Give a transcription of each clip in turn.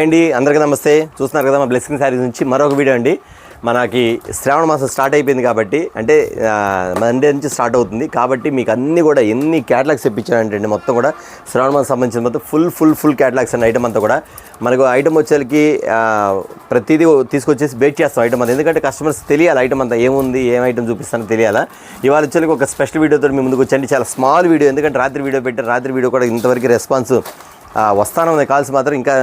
అండి అందరికీ నమస్తే. చూస్తున్నారు కదా మా బ్లెస్సింగ్ శారీస్ నుంచి మరొక వీడియో అండి. మనకి శ్రావణ మాసం స్టార్ట్ అయిపోయింది కాబట్టి అంటే మండే నుంచి స్టార్ట్ అవుతుంది కాబట్టి మీకు అన్నీ కూడా ఎన్ని క్యాటలాగ్స్ తెప్పించానంటే మొత్తం కూడా శ్రావణ మాసం సంబంధించిన మొత్తం ఫుల్ క్యాటలాగ్స్ అండి. ఐటమ్ అంతా కూడా మనకు ఐటమ్ వచ్చేసరికి ప్రతిదీ తీసుకొచ్చేసి బేక్ చేస్తాం ఐటమ్ అంతా. ఎందుకంటే కస్టమర్స్ తెలియాలి ఐటమ్ అంతా ఏముంది, ఏం ఐటమ్ చూపిస్తానో తెలియాలా. ఇవాళ వచ్చేసరికి ఒక స్పెషల్ వీడియోతో మీ ముందుకు వచ్చండి. చాలా స్మాల్ వీడియో, ఎందుకంటే రాత్రి వీడియో పెట్టారు. రాత్రి వీడియో కూడా ఇంతవరకు రెస్పాన్స్ వస్తానే ఉన్నాయి. కాల్స్ మాత్రం ఇంకా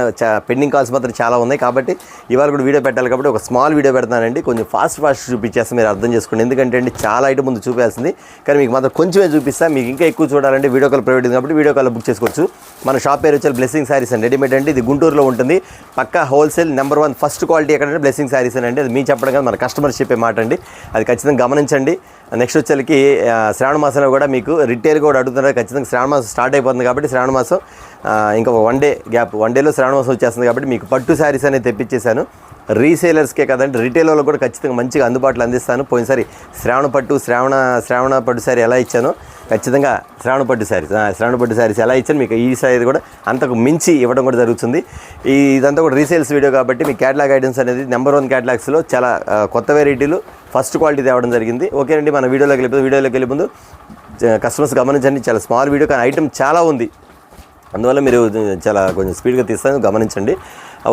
పెండింగ్ కాల్స్ మాత్రం చాలా ఉన్నాయి కాబట్టి ఇవాళ కూడా వీడియో పెట్టాలి కాబట్టి ఒక స్మాల్ వీడియో పెడతానండి. కొంచెం ఫాస్ట్ చూపించేస్తే మీరు అర్థం చేసుకోండి. ఎందుకంటే అండి చాలా ఐటమ్ ముందు చూపించాల్సింది కానీ మీకు మాత్రం కొంచెమే చూపిస్తాను. మీకు ఇంకా ఎక్కువ చూడాలంటే వీడియో కాల్ ప్రైవేట్ కాబట్టి వీడియో కాల్ బుక్ చేసుకోవచ్చు. మన షాప్ పేరు వచ్చి బ్లెస్సింగ్ శారీస్ అండి. రెడీమేడ్ అండి. ఇది గుంటూరులో ఉంటుంది. పక్కా హోల్సేల్ నెంబర్ 1 ఫస్ట్ క్వాలిటీ ఎక్కడంటే బ్లెస్సింగ్ శారీస్ అండి. అది మీ చెప్పడం కదా, మన కస్టమర్స్ చెప్పే మాట అండి. అది ఖచ్చితంగా గమనించండి. నెక్స్ట్ వచ్చేసరికి శ్రావణ మాసంలో కూడా మీకు రిటైల్ కూడా అడుగుతున్నారు. ఖచ్చితంగా శ్రావణ మాసం స్టార్ట్ అయిపోతుంది కాబట్టి శ్రావణ మాసం ఇంకా 1 డే గ్యాప్, 1 డేలో శ్రావణ మాసం వచ్చేస్తుంది కాబట్టి మీకు పట్టు శారీస్ అనేది తెప్పించేశాను. రీసేలర్స్కే కదండి, రిటైల్ వాళ్ళకి కూడా ఖచ్చితంగా మంచిగా అందుబాటులో అందిస్తాను. పోయినసారి శ్రావణ పట్టు శారీ ఎలా ఇచ్చానో ఖచ్చితంగా శ్రావణ పట్టు శారీస్ ఎలా ఇచ్చాను మీకు ఈ శారీ కూడా అంతకు మించి ఇవ్వడం కూడా జరుగుతుంది. ఇదంతా కూడా రీసేల్స్ వీడియో కాబట్టి మీ క్యాటలాగ్ ఐటమ్స్ అనేది నెంబర్ 1 క్యాటలాగ్స్లో చాలా కొత్త వెరైటీలు ఫస్ట్ క్వాలిటీ తేవడం జరిగింది. ఓకేనండి, మన వీడియోలోకి వెళ్ళే ముందు కస్టమర్స్ గమనించండి. చాలా స్మాల్ వీడియో కానీ ఐటమ్ చాలా ఉంది, అందువల్ల మీరు చాలా కొంచెం స్పీడ్గా తీస్తాను, గమనించండి.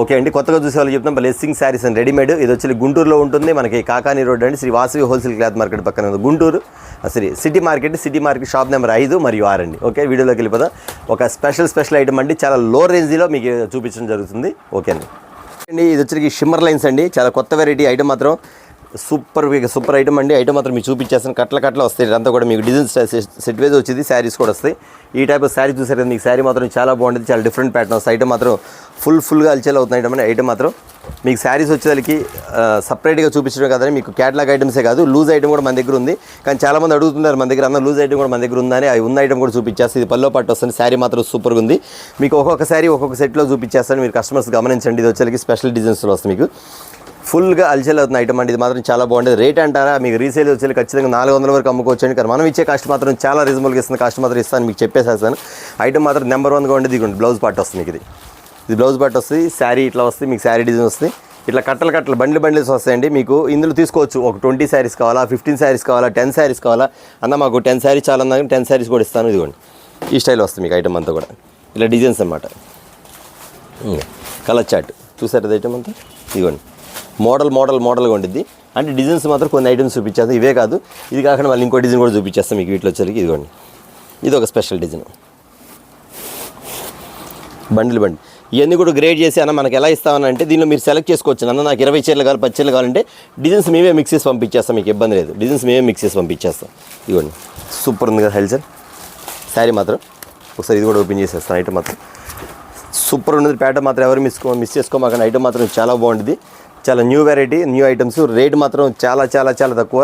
ఓకే అండి, కొత్తగా చూసే వాళ్ళు చెప్తాం బ్లెస్సింగ్ శారీస్ అండ్ రెడీమేడ్. ఇది వచ్చి గుంటూరులో ఉంటుంది. మనకి కాకాని రోడ్ అండి, Sri Vasavi wholesale cloth market పక్కన ఉంది Guntur. City market shop number 5 మరియు 6 అండి. ఓకే, వీడియోలోకి వెళ్ళిపోదాం. ఒక స్పెషల్ ఐటమ్ అండి, చాలా లో రేంజ్లో మీకు చూపించడం జరుగుతుంది. ఓకే అండి. ఇది వచ్చి షిమ్మర్ లైన్స్ అండి, చాలా కొత్త వెరైటీ ఐటమ్ మాత్రం సూపర్ ఐటమ్ అండి. ఐటమ్ మాత్రం మీకు చూపించేస్తాను. కట్ల వస్తాయి. ఇదంతా కూడా మీకు డిజైన్స్ సెట్ వైజ్ వచ్చింది. శారీస్ కూడా వస్తాయి. ఈ టైప్ ఆఫ్ శారీ చూసారు కదా, మీకు శారీ మాత్రం చాలా బాగుంటుంది. చాలా డిఫరెంట్ ప్యాటర్న్ వస్తాయి. ఐటమ్ మాత్రం ఫుల్గా అల్చేల్ అవుతుంది ఐటమ్. ఐటమ్ మాత్రం మీకు శారీస్ వచ్చేసరికి సపరేట్గా చూపించడం కదండి. మీకు క్యాటలాగ్ ఐటమ్సే కాదు, లూజ్ ఐటమ్ కూడా మన దగ్గర ఉంది. కానీ చాలామంది అడుగుతున్నారు మన దగ్గర అన్న లూజ్ ఐటమ్ కూడా మన దగ్గర ఉందని. అవి ఉన్న ఐటమ్ కూడా చూపించేస్తాను. ఇది పల్లో పట్టు వస్తుంది. శారీ మాత్రం సూపర్గా ఉంది. మీకు ఒక్కొక్క శారీ ఒక్కొక్క సెట్లో చూపించేస్తాను. మీరు కస్టమర్స్ గమనించండి. ఇది వచ్చేసరికి స్పెషల్ డిజైన్స్లో వస్తుంది. మీకు ఫుల్గా అల్చేల్ అవుతుంది ఐటమ్ అండి. ఇది మాత్రం చాలా బాగుంటుంది. రేట్ అంటారా, మీకు రీసేల్ వచ్చేది ఖచ్చితంగా 400 వరకు అమ్ముకోవచ్చండి. కానీ మనం ఇచ్చే కాస్ట్ మాత్రం చాలా రీజనబుల్గా ఇస్తుంది. కాస్ట్ మాత్రం ఇస్తాను, మీకు చెప్పేసేస్తాను. ఐటమ్ మాత్రం నెంబర్ 1గా ఉండేది. ఇదిగోండి బ్లౌజ్ పార్ట్ వస్తుంది. మీకు ఇది బ్లౌజ్ పార్ట్ వస్తుంది. శారీ ఇట్లా వస్తుంది. మీకు శారీ డిజైన్ వస్తుంది. ఇట్లా కట్టలు బండిల్స్ వస్తాయండి. మీకు ఇందులో తీసుకోవచ్చు. ఒక 20 శారీస్ కావాలా, 15 శారీస్ కావాలా, 10 శారీస్ కావాలా అన్న, మాకు 10 శారీస్ చాలా అన్నా 10 శారీస్ కూడా ఇస్తాను. ఇదిగోండి ఈ స్టైల్ వస్తుంది మీకు ఐటమ్ అంతా కూడా. ఇలా డిజైన్స్ అన్నమాట. కలర్ చార్ట్ చూసారు ఐటమ్ అంతా. ఇదిగోండి మోడల్గా ఉంటుంది. అంటే డిజైన్స్ మాత్రం కొన్ని ఐటమ్స్ చూపించేస్తాం. ఇవే కాదు, ఇది కాకుండా మళ్ళీ ఇంకో డిజైన్ కూడా చూపించేస్తాం మీకు వీటిలో వచ్చేసరికి. ఇదిగోండి ఇది ఒక స్పెషల్ డిజైన్. బండిల్ ఇవన్నీ కూడా గ్రేడ్ చేసి అన్న మనకి ఎలా ఇస్తామని దీనిలో మీరు సెలెక్ట్ చేసుకోవచ్చు. అన్న నాకు 20 చీరలు కావాలి, 10 చీరలు కావాలంటే డిజైన్స్ మేమే మిక్స్ చేసి పంపించేస్తాం. మీకు ఇబ్బంది లేదు, డిజైన్స్ మేమే మిక్స్ చేసి పంపించేస్తాం. ఇదిగోండి సూపర్ ఉంది కదా హెల్జన్ శారీ మాత్రం. ఒకసారి ఇది కూడా ఓపెన్ చేసేస్తాం. ఐటమ్ మాత్రం సూపర్ ఉన్నది. ప్యాటర్న్ మాత్రం ఎవరు మిస్ చేసుకోమాకండి. ఐటమ్ మాత్రం చాలా బాగుంటుంది. చాలా new variety, new items. Rate మాత్రం చాలా తక్కువ,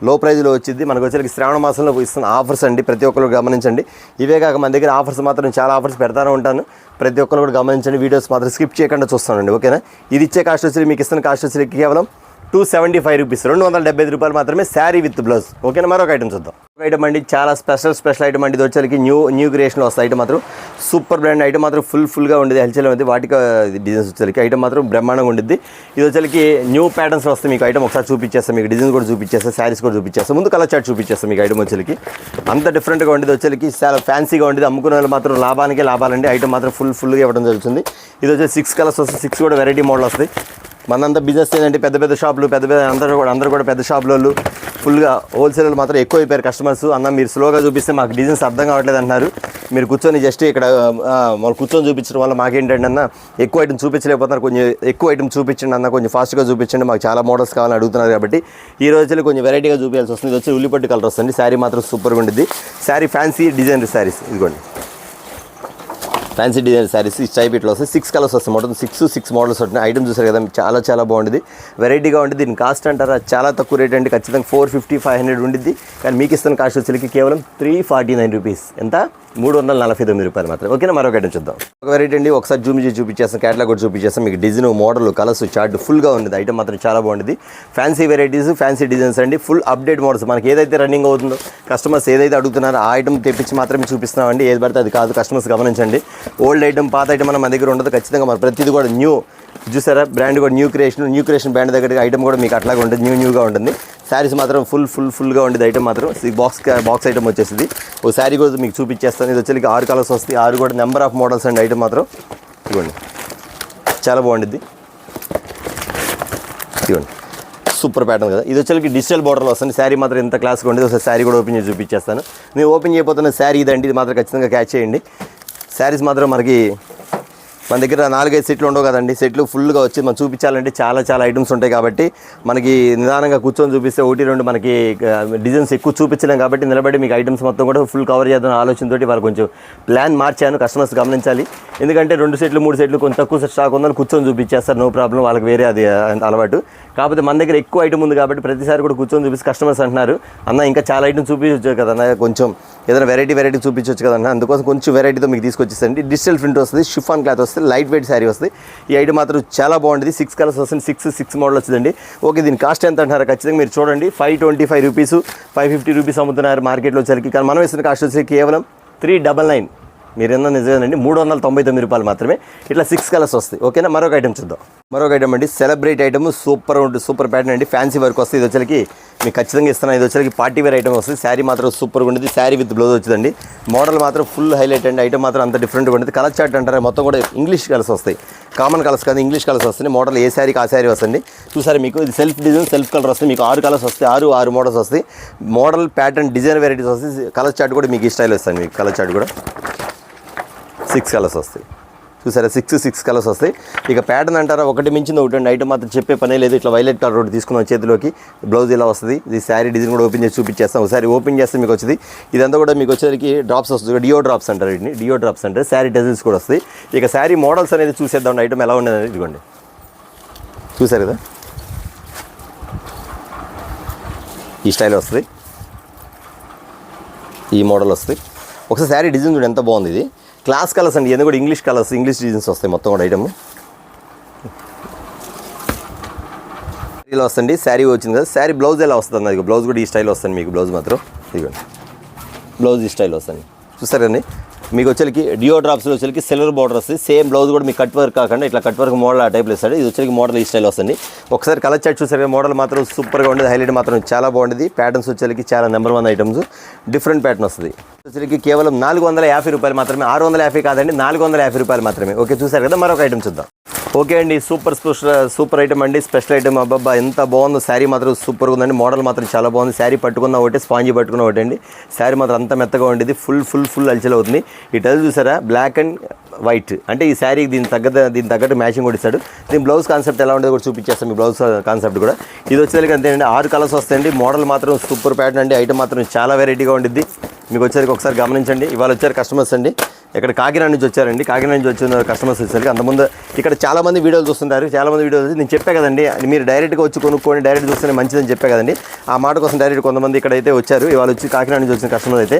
లో ప్రైజ్లో వచ్చింది. మనకు వచ్చేసరికి శ్రావణ మాసంలో ఇస్తున్న ఆఫర్స్ అండి. ప్రతి ఒక్కరు గమనించండి. ఇవే కాక మన దగ్గర ఆఫర్స్ మాత్రం చాలా ఆఫర్స్ పెడతానే ఉంటాను. ప్రతి ఒక్కరు కూడా గమనించండి. వీడియోస్ మాత్రం స్కిప్ చేయకుండా చూస్తానండి. ఓకేనా. ఇది ఇచ్చే కాస్ట్ వచ్చి మీకు ఇస్తున్న కాస్ట్ వచ్చి కేవలం 275 రూపీస్, 275 రూపాయలు మాత్రమే శారీ విత్ బ్లౌజ్. ఓకేనా. మరొక ఐటమ్ చూద్దాం. ఒక ఐటమ్ అండి, చాలా స్పెషల్ ఐటమ్ అండి. ఇది వచ్చేసరికి న్యూ క్రియేషన్లో వస్తాయి. ఐటమ్ మాత్రం సూపర్ బ్రాండ్. ఐటమ్ మాత్రం ఫుల్గా ఉండేది. హెల్చేల్ ఉంది. వాటికి డిజైన్స్ వచ్చేసరికి ఐటమ్ మాత్రం బ్రహ్మాండంగా ఉంటుంది. ఇది వచ్చేసరికి న్యూ ప్యాటర్న్స్ వస్తాయి. మీకు ఐటమ్ ఒకసారి చూపించేస్తాం. మీకు డిజైన్స్ కూడా చూపించేస్తాం, శారీస్ కూడా చూపించేస్తాం. ముందు కలర్ చార్ట్ చూపించేస్తాం. మీకు ఐటమ్ వచ్చేసరికి అంత డిఫరెంట్గా ఉండేది. వచ్చేసరికి చాలా ఫ్యాన్సీగా ఉండేది. అమ్ముకునే వాళ్ళు మాత్రం లాభాలండి. ఐటమ్ మాత్రం ఫుల్గా ఇవ్వడం జరుగుతుంది. ఇది వచ్చేసి 6 కలర్స్ వస్తాయి. 6 కూడా వెరైటీ మోడల్ వస్తాయి. మనంతా బిజినెస్ ఏంటంటే పెద్ద షాపులు, అందరూ కూడా పెద్ద షాపులలో ఫుల్గా హోల్సేల్ మాత్రం ఎక్కువ అయిపోయారు కస్టమర్స్. అన్న మీరు స్లోగా చూపిస్తే మాకు డిజైన్స్ అర్థం కావట్లేదు అంటున్నారు. మీరు కూర్చొని జస్ట్ ఇక్కడ మనం కూర్చొని చూపించడం వల్ల మాకేంటంటే అన్న ఎక్కువ ఐటమ్ చూపించలేకపోతున్నారు. కొంచెం ఎక్కువ ఐటమ్ చూపించండి అన్న, కొంచెం ఫాస్ట్గా చూపించండి, మాకు చాలా మోడల్స్ కావాలని అడుగుతున్నారు. కాబట్టి ఈ రోజు కొంచెం వెరైటీగా చూపించాల్సి వస్తుంది. ఇది వచ్చి ఉల్లిపట్టు కలర్ వస్తుంది. శారీ మాత్రం సూపర్గా ఉంటుంది. Sari fancy design saris. ఇదిగోండి ఫ్యాన్సీ డిజైన్ శారీస్. ఈ టైప్ ఇట్లా వస్తాయి. 6 కలర్స్ వస్తాయి. మొత్తం 6 మోడల్స్ వస్తున్నాయి. ఐటమ్ చూసారు కదా, చాలా బాగుంటుంది. వెరైటీగా ఉంటుంది. దీని కాస్ట్ అంటారా చాలా తక్కువ రేట్ అండి. ఖచ్చితంగా 450-500 ఉండిద్ది. కానీ మీకు ఇస్తున్న కాస్ట్ వచ్చేసరికి కేవలం 349 రూపీస్. ఎంత రూపాయలు మాత్రం. ఓకేనా, మరొక ఐటమ్ చూద్దాం. ఒక వెరైటీ అండి, ఒకసారి జూమ్ చేసి చూపించేస్తాం, క్యాటలాగ్ కూడా చూపించేస్తాం. మీకు డిజైన్, మోడల్, కలర్స్, చార్ట్ ఫుల్గా ఉంది. ఐటమ్ మాత్రం చాలా బాగుంది. ఫ్యాన్సీ వెరైటీస్, ఫ్యాన్సీ డిజైన్స్ అండి, ఫుల్ అప్డేట్ మోడల్స్. మనకి ఏదైతే రన్నింగ్ అవుతుందో, కస్టమర్స్ ఏదైతే అడుగుతున్నారో ఆ ఐటమ్ తెప్పించి మాత్రమే చూపిస్తున్నామండి. ఏది పడితే అది కాదు, కస్టమర్స్ గమనించండి. ఓల్డ్ ఐటమ్, పాత ఐటమ్ మన దగ్గర ఉండదు. ఖచ్చితంగా మన ప్రతిదీ కూడా న్యూ. చూసారా, బ్రాండ్ కూడా న్యూ క్రియేషన్ బ్రాండ్ దగ్గర ఐటమ్ కూడా మీకు అట్లాగే ఉంటుంది, న్యూగా ఉంటుంది. శారీస్ మాత్రం ఫుల్గా ఉండేది. ఐటమ్ మాత్రం బాక్స్ ఐటమ్ వచ్చేసింది. ఓ శారీ కూడా మీకు చూపించేస్తాను. ఇది వచ్చేసి 6 కలర్స్ వస్తాయి, 6 కూడా నెంబర్ ఆఫ్ మోడల్స్ అండి. ఐటమ్ మాత్రం ఇవ్వండి, చాలా బాగుంటుంది. ఇవ్వండి, సూపర్ ప్యాటర్న్ కదా. ఇది వచ్చేసి డిజిటల్ బోర్డర్లో వస్తుంది. శారీ మాత్రం ఎంత క్లాస్గా ఉండేది. ఒకసారి శారీ కూడా ఓపెన్ చేసి చూపించేస్తాను. నేను ఓపెన్ చేయబోతున్న శారీ ఇదండి. ఇది మాత్రం ఖచ్చితంగా క్యాచ్ చేయండి. శారీస్ మాత్రం మనకి మన దగ్గర 4-5 సెట్లు ఉండవు కదండి. సెట్లు ఫుల్గా వచ్చి మనం చూపించాలంటే చాలా ఐటమ్స్ ఉంటాయి కాబట్టి మనకి నిదానంగా కూర్చొని చూపిస్తే 1-2 మనకి డిజైన్స్ ఎక్కువ చూపించలేం కాబట్టి నిలబడి మీకు ఐటమ్స్ మొత్తం కూడా ఫుల్ కవర్ చేద్దాం ఆలోచనతోటి వాళ్ళు కొంచెం ప్లాన్ మార్చాను. కస్టమర్స్ గమనించాలి. ఎందుకంటే 2 సెట్లు 3 సెట్లు కొంచెం తక్కువ స్టాక్ ఉందని కూర్చొని చూపించేస్తారు, నో ప్రాబ్లం. వాళ్ళకి వేరే అది అలవాటు. కాకపోతే మన దగ్గర ఎక్కువ ఐటమ్ ఉంది కాబట్టి ప్రతిసారి కూడా కూర్చొని చూపిస్తే కస్టమర్స్ అంటున్నారు, అన్న ఇంకా చాలా ఐటమ్ చూపించవచ్చు కదన్న, కొంచెం ఏదైనా వెరైటీ చూపించవచ్చు కదన్న. అందుకోసం కొంచెం వెరైటీతో మీకు తీసుకొచ్చేసండి. డిజిటల్ ప్రింట్ వస్తుంది, షిఫాన్ క్లాత్ వస్తుంది, లైట్ వెయిట్ శారీ వస్తుంది. ఈ ఐటమ్ మాత్రం చాలా బాగుంటుంది. 6 కలర్స్ వస్తుంది, 6 మోడల్ వచ్చిందండి. ఓకే, దీని కాస్ట్ ఎంత అంటున్నారు ఖచ్చితంగా మీరు చూడండి. 525 రూపీస్, 550 రూపీస్ అమ్ముతున్నారు మార్కెట్లో వచ్చేసరికి. కానీ మనం వేసిన కాస్ట్ వచ్చి కేవలం 399. మీరు ఏమన్నా నిజమేనండి, 399 రూపాయలు మాత్రమే. ఇట్లా 6 కలర్స్ వస్తాయి. ఓకేనా, మరొక ఐటమ్ చూద్దాం. మరొక ఐటమ్ అండి, సెలబ్రేట్ ఐటమ్, సూపర్ ప్యాటర్న్ అండి. ఫ్యాన్సీ వర్క్ వస్తుంది. ఇది వచ్చరికి మీకు ఖచ్చితంగా ఇస్తున్నాను. ఇది వచ్చరికి పార్టీ వేర్ ఐటమ్ వస్తుంది. శారీ మాత్రం సూపర్గా ఉండేది. శారీ విత్ బ్లౌజ్ వచ్చిందండి. మోడల్ మాత్రం ఫుల్ హైలైట్ అండి. ఐటమ్ మాత్రం అంత డిఫరెంట్గా ఉంటుంది. కలర్ చార్ట్ అంటారు, మొత్తం కూడా ఇంగ్లీష్ కలర్స్ వస్తాయి. కామన్ కలర్స్ కాదు, ఇంగ్లీష్ కలర్స్ వస్తాయి. మోడల్ ఏ శారీకి ఆ శారీ వస్తుంది. చూసారు, మీకు ఇది సెల్ఫ్ డిజైన్, సెల్ఫ్ కలర్ వస్తుంది. మీకు 6 కలర్స్ వస్తాయి, 6 మోడల్స్ వస్తాయి. మోడల్ ప్యాటర్న్ డిజైన్ వెరైటీస్ వస్తాయి. కలర్ చార్ట్ కూడా మీకు ఈ స్టైల్ వస్తాయి. మీకు కలర్ చార్ట్ కూడా 6 కలర్స్ వస్తాయి. చూసారా, 6 కలర్స్ వస్తాయి. ఇక ప్యాటర్న్ అంటారా, ఒకటి మించింది ఒకటి అండి. ఐటమ్ మాత్రం చెప్పే పనే లేదు. ఇట్లా వైలెట్ కలర్ ఒకటి తీసుకున్నాం చేతిలోకి. బ్లౌజ్ ఇలా వస్తుంది. ఇది శారీ డిజైన్ కూడా ఓపెన్ చేసి చూపించేస్తాం. ఒకసారి ఓపెన్ చేస్తే మీకు వచ్చింది. ఇదంతా కూడా మీకు వచ్చేసరికి డ్రాప్స్ వస్తుంది. డియో డ్రాప్స్ అంటారు వీటిని, డియో డ్రాప్స్ అంటారు. శారీ డిజైన్స్ కూడా వస్తాయి. ఇక శారీ మోడల్స్ అనేది చూసేద్దాం. ఐటమ్ ఎలా ఉండేది ఇదిగోండి, చూసారు కదా, ఈ స్టైల్ వస్తుంది, ఈ మోడల్ వస్తుంది. ఒకసారి శారీ డిజైన్ చూడండి ఎంత బాగుంది. ఇది క్లాస్ కలర్స్ అండి, ఎందుకు కూడా ఇంగ్లీష్ కలర్స్, ఇంగ్లీష్ డిజైన్స్ వస్తాయి మొత్తం కూడా. ఐటమ్ ఇలా వస్తుంది. శారీ వచ్చింది కదా, శారీ బ్లౌజ్ ఎలా వస్తుంది అది. బ్లౌజ్ కూడా ఈ స్టైల్ వస్తుంది మీకు. బ్లౌజ్ మాత్రం ఇదిగోండి, బ్లౌజ్ ఈ స్టైల్ వస్తుంది. చూస్తారు కానీ మీకు వచ్చేకి డియో డ్రాప్స్లో వచ్చేకి సిల్వర్ బార్డర్ వస్తుంది. సేమ్ బ్లౌజ్ కూడా మీకు కట్ వర్క్ కాకుండా ఇట్లా కట్ వర్క్ మోడల్ ఆ టైప్లో ఇస్తాడు. ఇది వచ్చేకి మోడల్ ఈ స్టైల్ వస్తుంది. ఒకసారి కలర్ చార్ట్ చూసారు, మోడల్ మాత్రం సూపర్గా ఉండేది. హైలైట్ మాత్రం చాలా బాగుండేది. ప్యాటర్న్స్ వచ్చేకి చాలా నెంబర్ 1 ఐటమ్స్, డిఫరెంట్ ప్యాటర్న్ వస్తుంది. వచ్చేకి కేవలం 450 రూపాయలు మాత్రమే. 650 కాదండి, 450 రూపాయలు మాత్రమే. ఓకే, చూసారు కదా, మరొక ఐటమ్ చూద్దాం. ఓకే అండి, సూపర్ ఐటమ్ అండి, స్పెషల్ ఐటమ్. అబ్బాబ్బా ఎంత బాగుందో. శారీ మాత్రం సూపర్గా ఉందండి. మోడల్ మాత్రం చాలా బాగుంది. శారీ పట్టుకున్న ఒకటి, స్పాంజీ పట్టుకున్న ఒకటి అండి. శారీ మాత్రం అంత మెత్తగా ఉండేది. ఫుల్ అల్చల్ అవుతుంది. ఈ టైల్ చూసారా, బ్లాక్ అండ్ వైట్ అంటే ఈ శారీ దీని తగ్గట్టు మ్యాచింగ్ కూడా ఇస్తాడు. దీని బ్లౌజ్ కాన్సెప్ట్ ఎలా ఉండేది కూడా చూపించేస్తాం. మీ బ్లౌజ్ కాన్సెప్ట్ కూడా ఇది వచ్చేసరికి అంతేనండి. 6 కలర్స్ వస్తాయండి. మోడల్ మాత్రం సూపర్ ప్యాటర్న్ అండి. ఐటమ్ మాత్రం చాలా వెరైటీగా ఉండిద్ది. మీకు వచ్చేసరికి ఒకసారి గమనించండి. ఇవాళ వచ్చారు కస్టమర్స్ అండి, ఇక్కడ కాకినాడ నుంచి వచ్చారండి. కాకినాడ నుంచి వచ్చిన కస్టమర్స్ వచ్చేసరికి అంతకుముందు ఇక్కడ చాలామంది వీడియోలు చూస్తుంటారు. చాలామంది వీడియోలు నేను చెప్పే కదండి, మీరు డైరెక్ట్గా వచ్చి కొనుక్కొని డైరెక్ట్ చూస్తేనే మంచిదని చెప్పే కదండి. ఆ మాట కోసం డైరెక్ట్ కొంతమంది ఇక్కడైతే వచ్చారు. ఇవాళ వచ్చి కాకినాడ నుంచి వచ్చిన కస్టమర్ అయితే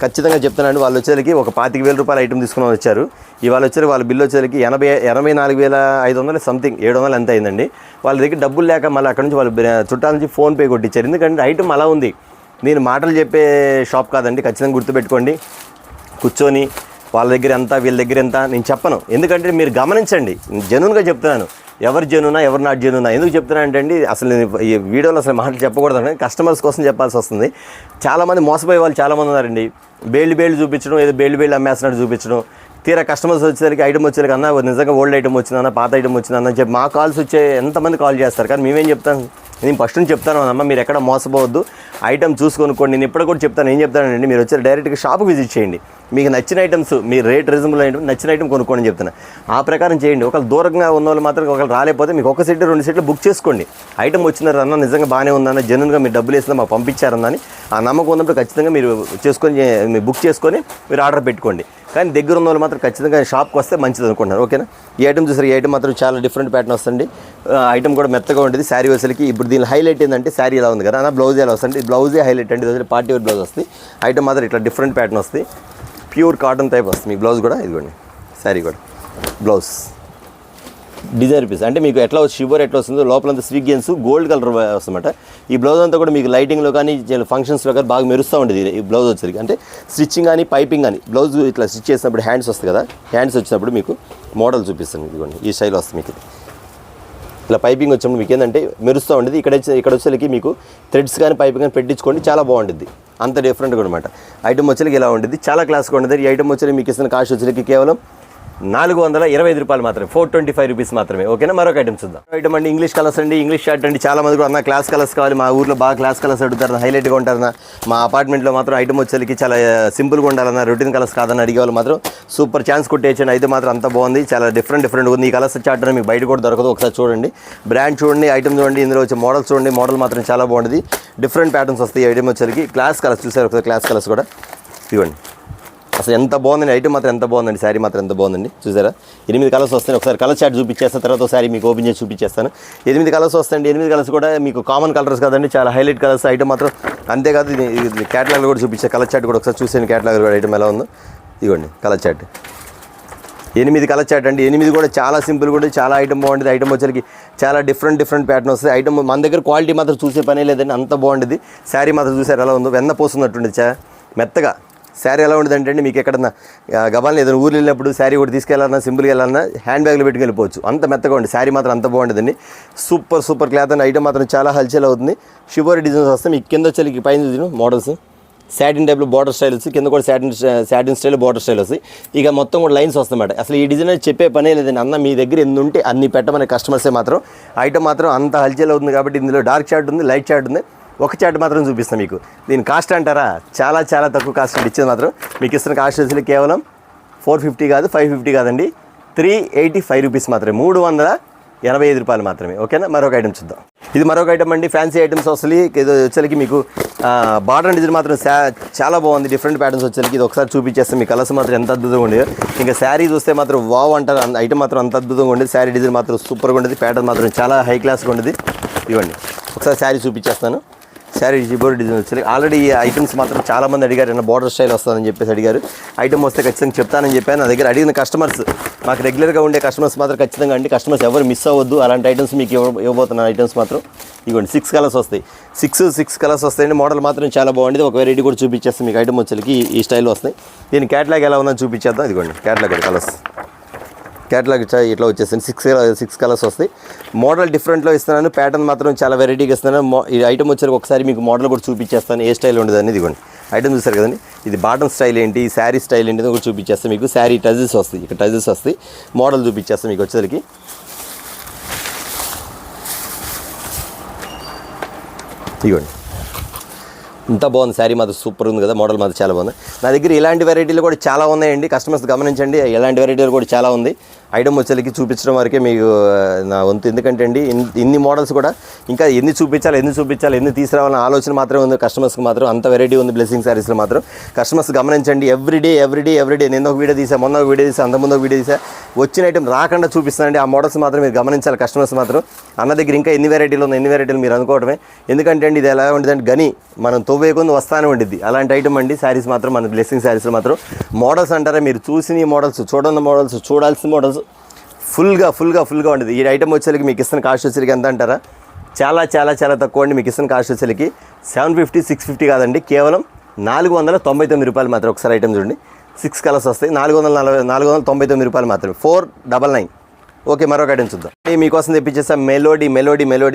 ఖచ్చితంగా చెప్తున్నాను. వాళ్ళు వచ్చేసరికి ఒక 25,000 రూపాయల ఐటమ్ తీసుకుని వచ్చారు. ఇవాళ వచ్చారు, వాళ్ళ బిల్లు వచ్చేసరికి 84,500 సంథింగ్ 700 ఎంత అయిందండి. వాళ్ళ దగ్గర డబ్బులు లేక మళ్ళీ అక్కడ నుంచి వాళ్ళు చుట్టాల నుంచి ఫోన్పే కొట్టించారు. ఎందుకంటే ఐటమ్ అలా ఉంది. నేను మాటలు చెప్పే షాప్ కాదండి, ఖచ్చితంగా గుర్తుపెట్టుకోండి. కూర్చొని వాళ్ళ దగ్గర ఎంత, వీళ్ళ దగ్గర ఎంత నేను చెప్పను. ఎందుకంటే మీరు గమనించండి, జెన్యూన్గా చెప్తున్నాను. ఎవరు జెన్యూనా, ఎవరు నాట్ జెన్యూనా ఎందుకు చెప్తున్నా అంటే అసలు నేను ఈ వీడియోలో అసలు మాటలు చెప్పకూడదు, కస్టమర్స్ కోసం చెప్పాల్సి వస్తుంది. చాలామంది మోసపోయే వాళ్ళు చాలామంది ఉన్నారండి. బేళ్ళు చూపించడం, ఏదో బేళ్ళు అమ్మేస్తున్నట్టు చూపించడం. తీరా కస్టమర్స్ వచ్చేసరికి ఐటమ్ వచ్చేసరికి అన్న నిజంగా ఓల్డ్ ఐటమ్ వచ్చిందన్న, పాత ఐటమ్ వచ్చిందన్న చెప్పి మా కాల్స్ వచ్చే ఎంతమంది కాల్ చేస్తారు. కానీ మేమేం చెప్తాను, నేను ఫస్ట్ నుంచి చెప్తాను అమ్మ, మీరు ఎక్కడ మోసపోవద్దు, ఐటమ్ చూసుకొనుకోండి. నేను ఇప్పుడు కూడా చెప్తాను, ఏం చెప్తానండి, మీరు వచ్చి డైరెక్ట్గా షాప్కి విజిట్ చేయండి. మీకు నచ్చిన ఐటమ్స్, మీ రేట్ రీజనబుల్ ఐటమ్, నచ్చిన ఐటమ్ కొనుక్కోండి చెప్తాను. ఆ ప్రకారం చేయండి. ఒకళ్ళు దూరంగా ఉన్న వాళ్ళు మాత్రం ఒకళ్ళు రాలేకపోతే మీకు 1 సెట్ 2 సెట్లు బుక్ చేసుకోండి. ఐటమ్ వచ్చినారన్న, నిజంగా బాగానే ఉందన్న, జెన్యూన్గా మీరు డబ్బులు వేసిందా మాకు పంపించారన్నని ఆ నమ్మకం ఉన్నప్పుడు ఖచ్చితంగా మీరు బుక్ చేసుకొని మీరు ఆర్డర్ పెట్టుకోండి. కానీ దగ్గర ఉన్న వాళ్ళు మాత్రం ఖచ్చితంగా షాప్కి వస్తే మంచిది అనుకుంటున్నారు. ఓకేనా, ఈ ఐటమ్ చూసారు, ఈ ఐటమ్ మాత్రం చాలా డిఫరెంట్ ప్యాటర్న్ వస్తుంది. ఐటమ్ కూడా మెత్తగా ఉంటుంది. శారీ వచ్చేసరికి ఇప్పుడు దీని హైలైట్ ఏంటంటే శారీ ఇలా ఉంది కదా అన్న, బ్లౌజ్ ఎలా వస్తుంది, బ్లౌజే హైలైట్ అండి. ఇది పార్టీ వేర్ బ్లౌజ్ వస్తుంది. ఐటమ్ మాత్రం ఇట్లా డిఫరెంట్ ప్యాటర్న్ వస్తుంది. ప్యూర్ కాటన్ టైప్ వస్తుంది. మీ బ్లౌజ్ కూడా ఇదిగోండి, శారీ కూడా బ్లౌజ్ డిజైన్ పీస్. అంటే మీకు ఎట్లా షివర్ ఎట్లా వస్తుందో లోపలంతా స్వీగెన్స్ గోల్డ్ కలర్ వస్తుందన్నమాట. ఈ బ్లౌజ్ అంతా కూడా మీకు లైటింగ్లో కానీ ఫంక్షన్స్లో కానీ బాగా మెరుస్తూ ఉండేది ఈ బ్లౌజ్ వచ్చేసరికి. అంటే స్టిచ్చింగ్ కానీ పైపింగ్ కానీ బ్లౌజ్ ఇట్లా స్టిచ్ చేసినప్పుడు హ్యాండ్స్ వస్తుంది కదా, హ్యాండ్స్ వచ్చినప్పుడు మీకు మోడల్ చూపిస్తాను. ఇదిగోండి ఈ స్టైల్ వస్తుంది మీకు. ఇలా పైపింగ్ వచ్చినప్పుడు మీకు ఏంటంటే మెరుస్తూ ఉండేది. ఇక్కడ వచ్చేసరికి మీకు థ్రెడ్స్ కానీ పైపింగ్ కానీ పెట్టించుకోండి, చాలా బాగుంటుంది. అంత డిఫరెంట్గా అనమాట. ఐటమ్ వచ్చేసరికి ఇలా ఉంటుంది, చాలా క్లాస్గా ఉంటుంది. ఈ ఐటమ్ వచ్చేసరికి మీకు ఇస్తున్న కాస్ట్ వచ్చేసరికి కేవలం 425 రూపాయలు మాత్రమే, 425 రూపీస్ మాత్రమే. ఓకేనా, మరొక ఐటమ్ చూద్దాం. ఐటమ్ అండి ఇంగ్లీష్ కలర్స్ అండి, ఇంగ్లీష్ షర్ట్ అండి. చాలా మంది కూడా అన్న క్లాస్ కలర్స్ కావాలి, మా ఊర్లో బాగా క్లాస్ కలర్స్ అడుగుతారన్న, హైలైట్గా ఉంటారన్న. మా అపార్ట్మెంట్లో మాత్రం ఐటమ్ వచ్చేసరికి చాలా సింపుల్గా ఉండాలన్న, రొటీన్ కలర్స్ కాదని అడిగే వాళ్ళు మాత్రం సూపర్ ఛాన్స్ కొట్టేయచ్చండి. అయితే మాత్రం అంత బాగుంది, చాలా డిఫరెంట్ ఉంది. ఈ కలర్స్ చార్ట్ మీకు బయట కూడా దొరకదు, ఒకసారి చూడండి. బ్రాండ్ చూడండి, ఐటమ్ చూడండి, ఇందులో వచ్చే మోడల్స్ చూడండి. మోడల్ మాత్రం చాలా బాగుంటుంది, డిఫరెంట్ ప్యాటర్న్స్ వస్తాయి. ఐటమ్ వచ్చేసరికి క్లాస్ కలర్స్ చూసారు ఒకసారి, క్లాస్ కలర్స్ కూడా ఇవ్వండి. అసలు ఎంత బాగుందండి ఐటమ్ మాత్రం, ఎంత బాగుందండి శారీ మాత్రం, ఎంత బాగుందండి. చూసారా 8 కలర్స్ వస్తాయి. ఒకసారి కలర్ చార్ట్ చూపించేస్తాను, తర్వాత ఒకసారి మీకు ఓపెన్ చేసి చూపించేస్తాను. 8 కలర్స్ వస్తాయండి. 8 కలర్స్ కూడా మీకు కామన్ కలర్స్ కదండి, చాలా హైలైట్ కలర్స్. ఐటమ్ మాత్రం అంతేకాదు, ఇది క్యాటలాగ్ కూడా చూపించే కలర్ చార్ట్ కూడా ఒకసారి చూసేయండి. క్యాటలాగ్ కూడా ఐటమ్ ఎలా ఉందో ఇదిగోండి కలర్ చార్ట్. 8 కలర్ చార్ట్ అండి. 8 కూడా చాలా సింపుల్ కూడా, చాలా ఐటమ్ బాగుంటుంది. ఐటమ్ వచ్చరికి చాలా డిఫరెంట్ ప్యాటర్న్ వస్తుంది. ఐటమ్ మన దగ్గర క్వాలిటీ మాత్రం చూసే పనే లేదండి, అంత బాగుంటుంది. శారీ మాత్రం చూసారు ఎలా ఉందో, వెన్న పోస్తున్నట్టుండి మెత్తగా. శారీ ఎలా ఉంటుంది అంటే మీకు ఎక్కడన్నా గబాల్ని ఏదైనా ఊరు వెళ్ళినప్పుడు శారీ కూడా తీసుకెళ్ళాలన్నా, సింపుల్గా వెళ్ళాలన్నా హ్యాండ్ బ్యాగ్లో పెట్టుకు వెళ్ళిపోవచ్చు, అంత మెత్తగా ఉంది. శారీ మాత్రం అంత బాగుంటుందండి. సూపర్ క్లాత్ అని. ఐటమ్ మాత్రం చాలా హల్చల్ అవుతుంది. షివోరి డిజైన్స్ వస్తే మీకు కింద వచ్చి పైన చూసిన మోడల్స్ సాటిన్ టైప్లో బార్డర్ స్టైల్ వచ్చి, కింద కూడా సాటిన్ స్టైల్ బార్డర్ స్టైల్ వస్తాయి. ఇక మొత్తం కూడా లైన్స్ వస్తాయన్నమాట. అసలు ఈ డిజైన్ చెప్పే పనే లేదండి అన్న, మీ దగ్గర ఎన్ని ఉంటే అన్ని పెట్టమనే కస్టమర్సే మాత్రం. ఐటమ్ మాత్రం అంత హల్చల్ అవుతుంది కాబట్టి ఇందులో డార్క్ చార్ట్ ఉంది, లైట్ చార్ట్ ఉంది. ఒక చార్ట్ మాత్రం చూపిస్తాను మీకు. దీని కాస్ట్ అంటారా, చాలా తక్కువ కాస్ట్ ఇచ్చేది మాత్రం. మీకు ఇస్తున్న కాస్ట్ వచ్చి కేవలం 450 కాదు, 550 కాదండి, 385 రూపీస్ మాత్రమే, 385 రూపాయలు మాత్రమే. ఓకేనా, మరొక ఐటమ్ చూద్దాం. ఇది మరొక ఐటమ్ అండి, ఫ్యాన్సీ ఐటమ్స్ వస్తుంది. ఇది వచ్చేసరికి మీకు బార్డర్ డిజైన్ మాత్రం చాలా బాగుంది, డిఫరెంట్ ప్యాటర్న్స్ వచ్చేసరికి. ఇది ఒకసారి చూపించేస్తాం. మీ కలర్స్ మాత్రం ఎంత అద్భుతంగా ఉండేది. ఇంకా శారీ చూస్తే మాత్రం వావ్ అంటారు, ఐటమ్ మాత్రం అంత అద్భుతంగా ఉండేది. శారీ డిజైన్ మాత్రం సూపర్గా ఉండేది, ప్యాటర్న్ మాత్రం చాలా హై క్లాస్గా ఉండేది. ఇవ్వండి ఒకసారి శారీ చూపించేస్తాను. శారీ జిబోర్ డిజైన్ వచ్చి ఆల్రెడీ ఈ ఐటమ్స్ మాత్రం చాలామంది అడిగారు, అన్న బార్డర్ స్టైల్ వస్తుందని చెప్పేసి అడిగారు. ఐటమ్ వస్తే ఖచ్చితంగా చెప్తానని చెప్పాను. నా దగ్గర అడిగిన కస్టమర్స్, మాకు రెగ్యులర్గా ఉండే కస్టమర్స్ మాత్రం ఖచ్చితంగా అండి, కస్టమర్స్ ఎవరు మిస్ అవ్వద్దు. అలాంటి ఐటమ్స్ మీకు ఇవ్వబోతున్న ఐటమ్స్ మాత్రం ఇవ్వండి. 6 కలర్స్ వస్తాయి, 6 కలర్స్ వస్తాయండి. మోడల్ మాత్రం చాలా బాగుంటుంది. ఒక వెరైటీ కూడా చూపించేస్తాం మీకు. ఐటమ్ వచ్చేసరికి ఈ స్టైల్లో వస్తాయి. దీని క్యాటలాగ్ ఎలా ఉందని చూపించేద్దాం. ఇదిగోండి క్యాటలాగ్ కలర్స్, క్యాటలాగ్ ఇట్లా వచ్చేసింది. 6 కలర్స్ వస్తాయి. మోడల్ డిఫరెంట్లో ఇస్తున్నాను, ప్యాటర్న్ మాత్రం చాలా వెరైటీగా ఇస్తున్నాను. ఈ ఐటమ్ వచ్చేసరికి ఒకసారి మీకు మోడల్ కూడా చూపించేస్తాను, ఏ స్టైల్ ఉండదు అనేది. ఇదిగోండి ఐటమ్ చూసారు కదండి. ఇది బాటమ్ స్టైల్ ఏంటి, శారీ స్టైల్ ఏంటి కూడా చూపించేస్తాను మీకు. శారీ టజెస్ వస్తాయి, ఇక్కడ టజెస్ వస్తాయి. మోడల్ చూపించేస్తాను మీకు వచ్చేసరికి. ఇదిగోండి ఇంత బాగుంది శారీ మాత్రం, సూపర్ ఉంది కదా. మోడల్ మాత్రం చాలా బాగుంది. నా దగ్గర ఇలాంటి వెరైటీలు కూడా చాలా ఉన్నాయండి, కస్టమర్స్ గమనించండి. ఇలాంటి వెరైటీలు కూడా చాలా ఉంది. ఐటమ్ వచ్చేసరికి చూపించడం వరకే మీకు నా వంతు. ఎందుకంటే అండి ఇన్ని మోడల్స్ కూడా ఇంకా ఎన్ని చూపించాలి, ఎన్ని తీసుకురావాలన్న ఆలోచన మాత్రమే ఉంది కస్టమర్స్కి మాత్రం. అంత వెరైటీ ఉంది బ్లెస్సింగ్ శారీస్లో మాత్రం. కస్టమర్స్ గమనించండి. ఎవ్రీడే నేను ఒక వీడియో తీసా, మొన్న ఒక వీడియో తీసా, అంతకుముందు ఒక వీడియో తీసా. వచ్చిన ఐటమ్ రాకుండా చూపిస్తానండి. ఆ మోడల్స్ మాత్రం మీరు గమనించాలి కస్టమర్స్ మాత్రం. అన్న దగ్గర ఇంకా ఎన్ని వెరైటీలు ఉన్నాయి, ఎన్ని వెరైటీలు మీరు అనుకోవడమే. ఎందుకంటే అండి ఇది ఎలా ఉంటుందంటే గని మనం తవ్వేకుంది వస్తానే ఉండిద్ది, అలాంటి ఐటమ్ అండి. శారీస్ మాత్రం మన బ్లెస్సింగ్ శారీస్లో మాత్రం. మోడల్స్ అంటారా, మీరు చూసిన మోడల్స్, చూడని మోడల్స్, చూడాల్సిన మోడల్స్ ఫుల్గా ఉండేది. ఈ ఐటమ్ వచ్చేసరికి మీకు ఇస్తున్న కాస్ట్ వచ్చేసరికి ఎంత అంటారా, చాలా తక్కువ అండి. మీకు ఇస్తున్న కాస్ట్ వచ్చేసరికి 750, 650 కాదండి, కేవలం 499 రూపాయలు మాత్రం. ఒకసారి ఐటమ్ చూడండి, 6 కలర్స్ వస్తాయి, 499 రూపాయలు మాత్రమే, 499. ఓకే, మరొక ఐటమ్ చూద్దాం. మీకోసం తెప్పించేస్తా మెలోడీ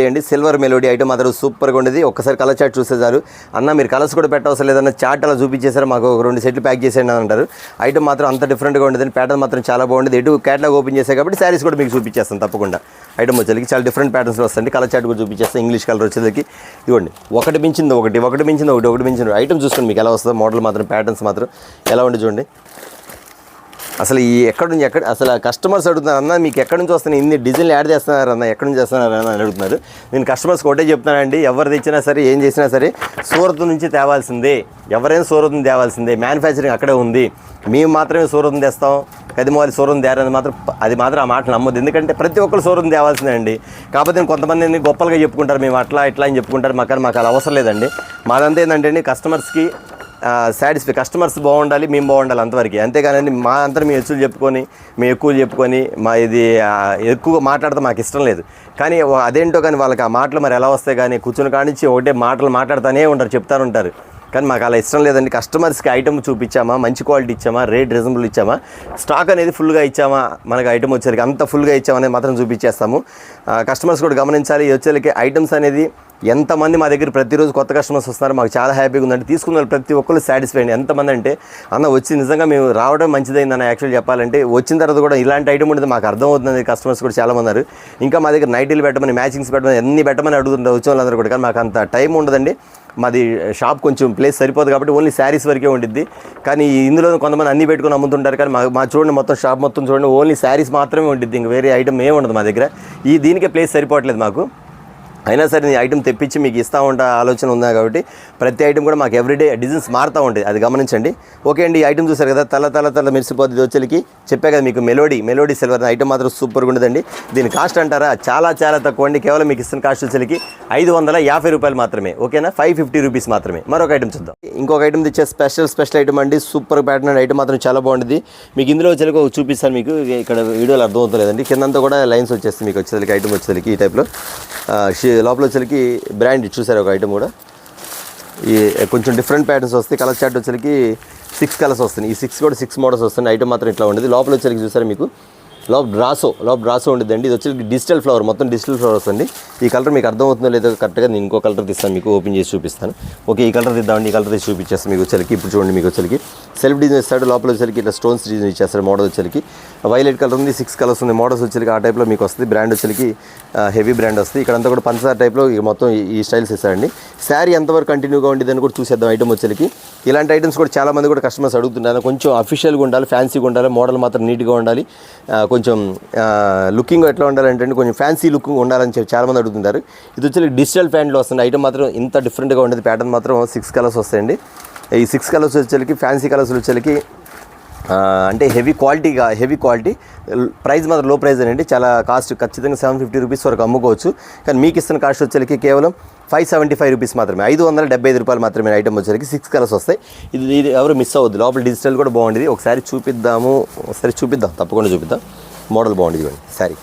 అండి, సిల్వర్ మెలోడీ ఐటమ్ మాత్రం సూపర్గా ఉండేది. ఒక్కసారి కలర్ చార్ట్ చూసేసారు. అన్న మీరు కలర్స్ కూడా పెట్టవసరం లేదన్న, చార్ట్ అలా చూపించేసారు, మాకు ఒక 2 సెట్లు ప్యాక్ చేసేయండి అని అంటారు. ఐటమ్ మాత్రం అంత డిఫరెంట్గా ఉండేది, ప్యాటర్న్ మాత్రం చాలా బాగుండేది. ఎటు క్యాటలాగ్ ఓపెన్ చేసాయి కాబట్టి శారీస్ కూడా మీకు చూపించేస్తాను తప్పకుండా. ఐటమ్ వచ్చేసరికి చాలా డిఫరెంట్ ప్యాటర్న్స్లో వస్తుంది. కలర్ చార్ట్ కూడా చూపించేస్తాను. ఇంగ్లీష్ కలర్ వచ్చేసరికి ఇవ్వండి, ఒకటి మించింది ఒకటి ఐటమ్ చూసుకోండి మీకు ఎలా వస్తుందో. మోడల్ మాత్రం ప్యాటర్న్స్ మాత్రం ఎలా ఉండి చూడండి. అసలు ఈ ఎక్కడ అసలు కస్టమర్స్ అడుగుతున్నారు, అన్న మీకు ఎక్కడి నుంచి వస్తున్నాయి ఇన్ని డిజైన్లు యాడ్ చేస్తున్నారు అన్న, ఎక్కడి నుంచి చేస్తున్నారు అని అడుగుతున్నారు. నేను కస్టమర్స్కి ఒకటే చెప్తానండి, ఎవరు తెచ్చినా సరే ఏం చేసినా సరే సూరత్ నుంచి తేవాల్సిందే. ఎవరైనా సూరత్ నుంచి తేవాల్సిందే, మ్యానుఫ్యాక్చరింగ్ అక్కడే ఉంది. మేము మాత్రమే సూరత్ తెస్తాం, కదిమోవాలి సూరత్ తేరని మాత్రం అది మాత్రం ఆ మాట నమ్మొద్దు. ఎందుకంటే ప్రతి ఒక్కరు సూరత్ తేవాల్సిందే అండి. కాకపోతే కొంతమంది గొప్పలుగా చెప్పుకుంటారు, మేము అట్లా ఇట్లా అని చెప్పుకుంటారు. మాకు అలా అవసరం లేదండి. మాదంతా ఏంటంటే కస్టమర్స్కి సాటిస్ఫై, కస్టమర్స్ బాగుండాలి, మేము బాగుండాలి అంతవరకు. అంతేగాని మా అంతా మేము హెచ్చులు చెప్పుకొని మేము ఎక్కువ చెప్పుకొని మా ఇది ఎక్కువగా మాట్లాడితే మాకు ఇష్టం లేదు. కానీ అదేంటో కానీ వాళ్ళకి ఆ మాటలు మరి ఎలా వస్తాయి, కానీ కూర్చుని కానించి ఒకటే మాటలు మాట్లాడుతూనే ఉంటారు, చెప్తారు ఉంటారు. కానీ మాకు అలా ఇష్టం లేదండి. కస్టమర్స్కి ఐటమ్ చూపించామా, మంచి క్వాలిటీ ఇచ్చామా, రేట్ రీజనబుల్ ఇచ్చామా, స్టాక్ అనేది ఫుల్గా ఇచ్చామా, మనకు ఐటమ్ వచ్చేసరికి అంత ఫుల్గా ఇచ్చామనేది మాత్రం చూపించేస్తాము. కస్టమర్స్ కూడా గమనించాలి. వచ్చేసరికి ఐటమ్స్ అనేది ఎంతమంది మా దగ్గర ప్రతిరోజు కొత్త కస్టమర్స్ వస్తున్నారు, మాకు చాలా హ్యాపీగా ఉందండి. తీసుకున్న వాళ్ళు ప్రతి ఒక్కరు సాటిస్ఫై అండి. ఎంతమంది అంటే అన్న వచ్చి నిజంగా మేము రావడం మంచిదైందన్న యాక్చువల్ చెప్పాలంటే. వచ్చిన తర్వాత కూడా ఇలాంటి ఐటమ్ ఉండేది మాకు అర్థమవుతుంది. కస్టమర్స్ కూడా చాలా ఉన్నారు. ఇంకా మా దగ్గర నైటీలు పెట్టమని, మ్యాచింగ్స్ పెట్టమని, అన్ని పెట్టమని అడుగుతుంటారు వచ్చే వాళ్ళందరూ కూడా. కానీ మాకు అంత టైం ఉండదండి. మాది షాప్ కొంచెం ప్లేస్ సరిపోదు కాబట్టి ఓన్లీ శారీస్ వరకే ఉండిద్ది. కానీ ఇందులో కొంతమంది అన్నీ పెట్టుకొని అమ్ముతుంటారు. కానీ మా చూడండి మొత్తం షాప్ మొత్తం చూడండి ఓన్లీ శారీస్ మాత్రమే ఉండిద్ది. ఇంక వేరే ఐటమ్ ఏమి ఉండదు మా దగ్గర. దీనికే ప్లేస్ సరిపోవట్లేదు మాకు. అయినా సరే ఈ ఐటమ్ తెప్పించి మీకు ఇస్తూ ఉంటా ఆలోచన ఉందా కాబట్టి ప్రతి ఐటమ్ కూడా మాకు ఎవ్రీడే డిజైన్స్ మారుతూ ఉంటుంది, అది గమనించండి. ఓకే అండి, ఈ ఐటమ్ చూసారు కదా, తల మెరిసిపోతుంది. వచ్చేకి చెప్పే కదా మీకు మెలోడీ సిల్వర్ ఐటమ్ మాత్రం సూపర్గా ఉండదండి. దీని కాస్ట్ అంటారా చాలా చాలా తక్కువ అండి. కేవలం మీకు ఇస్తున్న కాస్ట్ వచ్చేకి 550 రూపాయలు మాత్రమే. ఓకేనా, 550 రూపీస్ మాత్రమే. మరొక ఐటమ్ చూద్దాం. ఇంకొక ఐటమ్ తెచ్చే స్పెషల్ ఐటమ్ అండి. సూపర్ ప్యాటర్న్ ఐటమ్ మాత్రం చాలా బాగుంటుంది. మీకు ఇందులో వచ్చేకి చూపిస్తాను. మీకు ఇక్కడ వీడియోలో అర్థమవుతలేదండి. కిందంతా కూడా లైన్స్ వచ్చేస్తుంది మీకు వచ్చేకి ఐటమ్ వచ్చేకి ఈ టైప్లో. లోపల వచ్చేకి బ్రాండ్ చూసారు ఒక ఐటమ్ కూడా. ఈ కొంచెం డిఫరెంట్ ప్యాటర్న్స్ వస్తాయి. కలర్ చార్ట్ వచ్చేకి 6 కలర్స్ వస్తాయి. ఈ 6 కూడా 6 మోడల్స్ వస్తాయి. ఐటమ్ మాత్రం ఇట్లా ఉండేది. లోపల వచ్చేకి చూసారు మీకు లోపల డ్రాసో ఉండిద్దండి. ఇది వచ్చి డిజిటల్ ఫ్లవర్, మొత్తం డిజిటల్ ఫ్లవర్ వస్తుంది. ఈ కలర్ మీకు అర్థమవుతుందో లేదో కరెక్ట్గా నేను ఇంకో కలర్ తీస్తాను, మీకు ఓపెన్ చేసి చూపిస్తాను. ఓకే, ఈ కలర్ తీద్దామండి. ఈ కలర్ తీసి చూపించేస్తాను మీకు వచ్చేకి. ఇప్పుడు చూడండి మీకు వచ్చేకి సెల్ఫ్ డిజైన్ ఇస్తాడు. లోపల వచ్చేకి ఇట్లా స్టోన్స్ డిజైన్ ఇచ్చేస్తాడు. మోడల్ వచ్చేకి వైలెట్ కలర్ ఉంది, 6 కలర్స్ ఉంది. మోడల్స్ వచ్చేకి ఆ టైప్లో మీకు వస్తుంది. బ్రాండ్ వచ్చేకి హెవీ బ్రాండ్ వస్తుంది. ఇక్కడంతా కూడా పంచదార టైప్లో మొత్తం ఈ స్టైల్స్ ఇస్తారండి. శారీ ఎంతవరకు కంటిన్యూగా ఉండేదని కూడా చూసేద్దాం ఐటమ్ వచ్చేకి. ఇలాంటి ఐటమ్స్ కూడా చాలామంది కూడా కస్టమర్స్ అడుగుతున్నారు. కొంచెం అఫీషియల్గా ఉండాలి, ఫ్యాన్సీగా ఉండాలి, మోడల్ మాత్రం నీట్గా ఉండాలి, కొంచెం లుకింగ్ ఎట్లా ఉండాలంటే కొంచెం ఫ్యాన్సీ లుక్ ఉండాలని చెప్పి చాలామంది అడుగుతుంటారు. ఇది వచ్చి డిజిటల్ ప్యాంట్లో వస్తుంది. ఐటమ్ మాత్రం ఇంత డిఫరెంట్గా ఉండేది. ప్యాటర్న్ మాత్రం 6 కలర్స్ వస్తాయండి. ఈ 6 కలర్స్ వచ్చేకి ఫ్యాన్సీ కలర్స్ వచ్చేకి అంటే హెవీ క్వాలిటీ. ప్రైస్ మాత్రం లో ప్రైస్ అండి. చాలా కాస్ట్ ఖచ్చితంగా 750 రూపీస్ వరకు అమ్ముకోవచ్చు. కానీ మీకు ఇస్తున్న కాస్ట్ వచ్చేకి కేవలం 575 రూపీస్ మాత్రమే, 575 రూపాయలు మాత్రమే. ఐటమ్ వచ్చేకి 6 కలర్స్ వస్తాయి. ఇది ఎవరు మిస్ అవ్వద్దు. లోపల డిజిటల్ కూడా బాగుండేది. ఒకసారి చూపిద్దాం, తప్పకుండా చూపిద్దాం. మోడల్ బాగుండేది సారీ.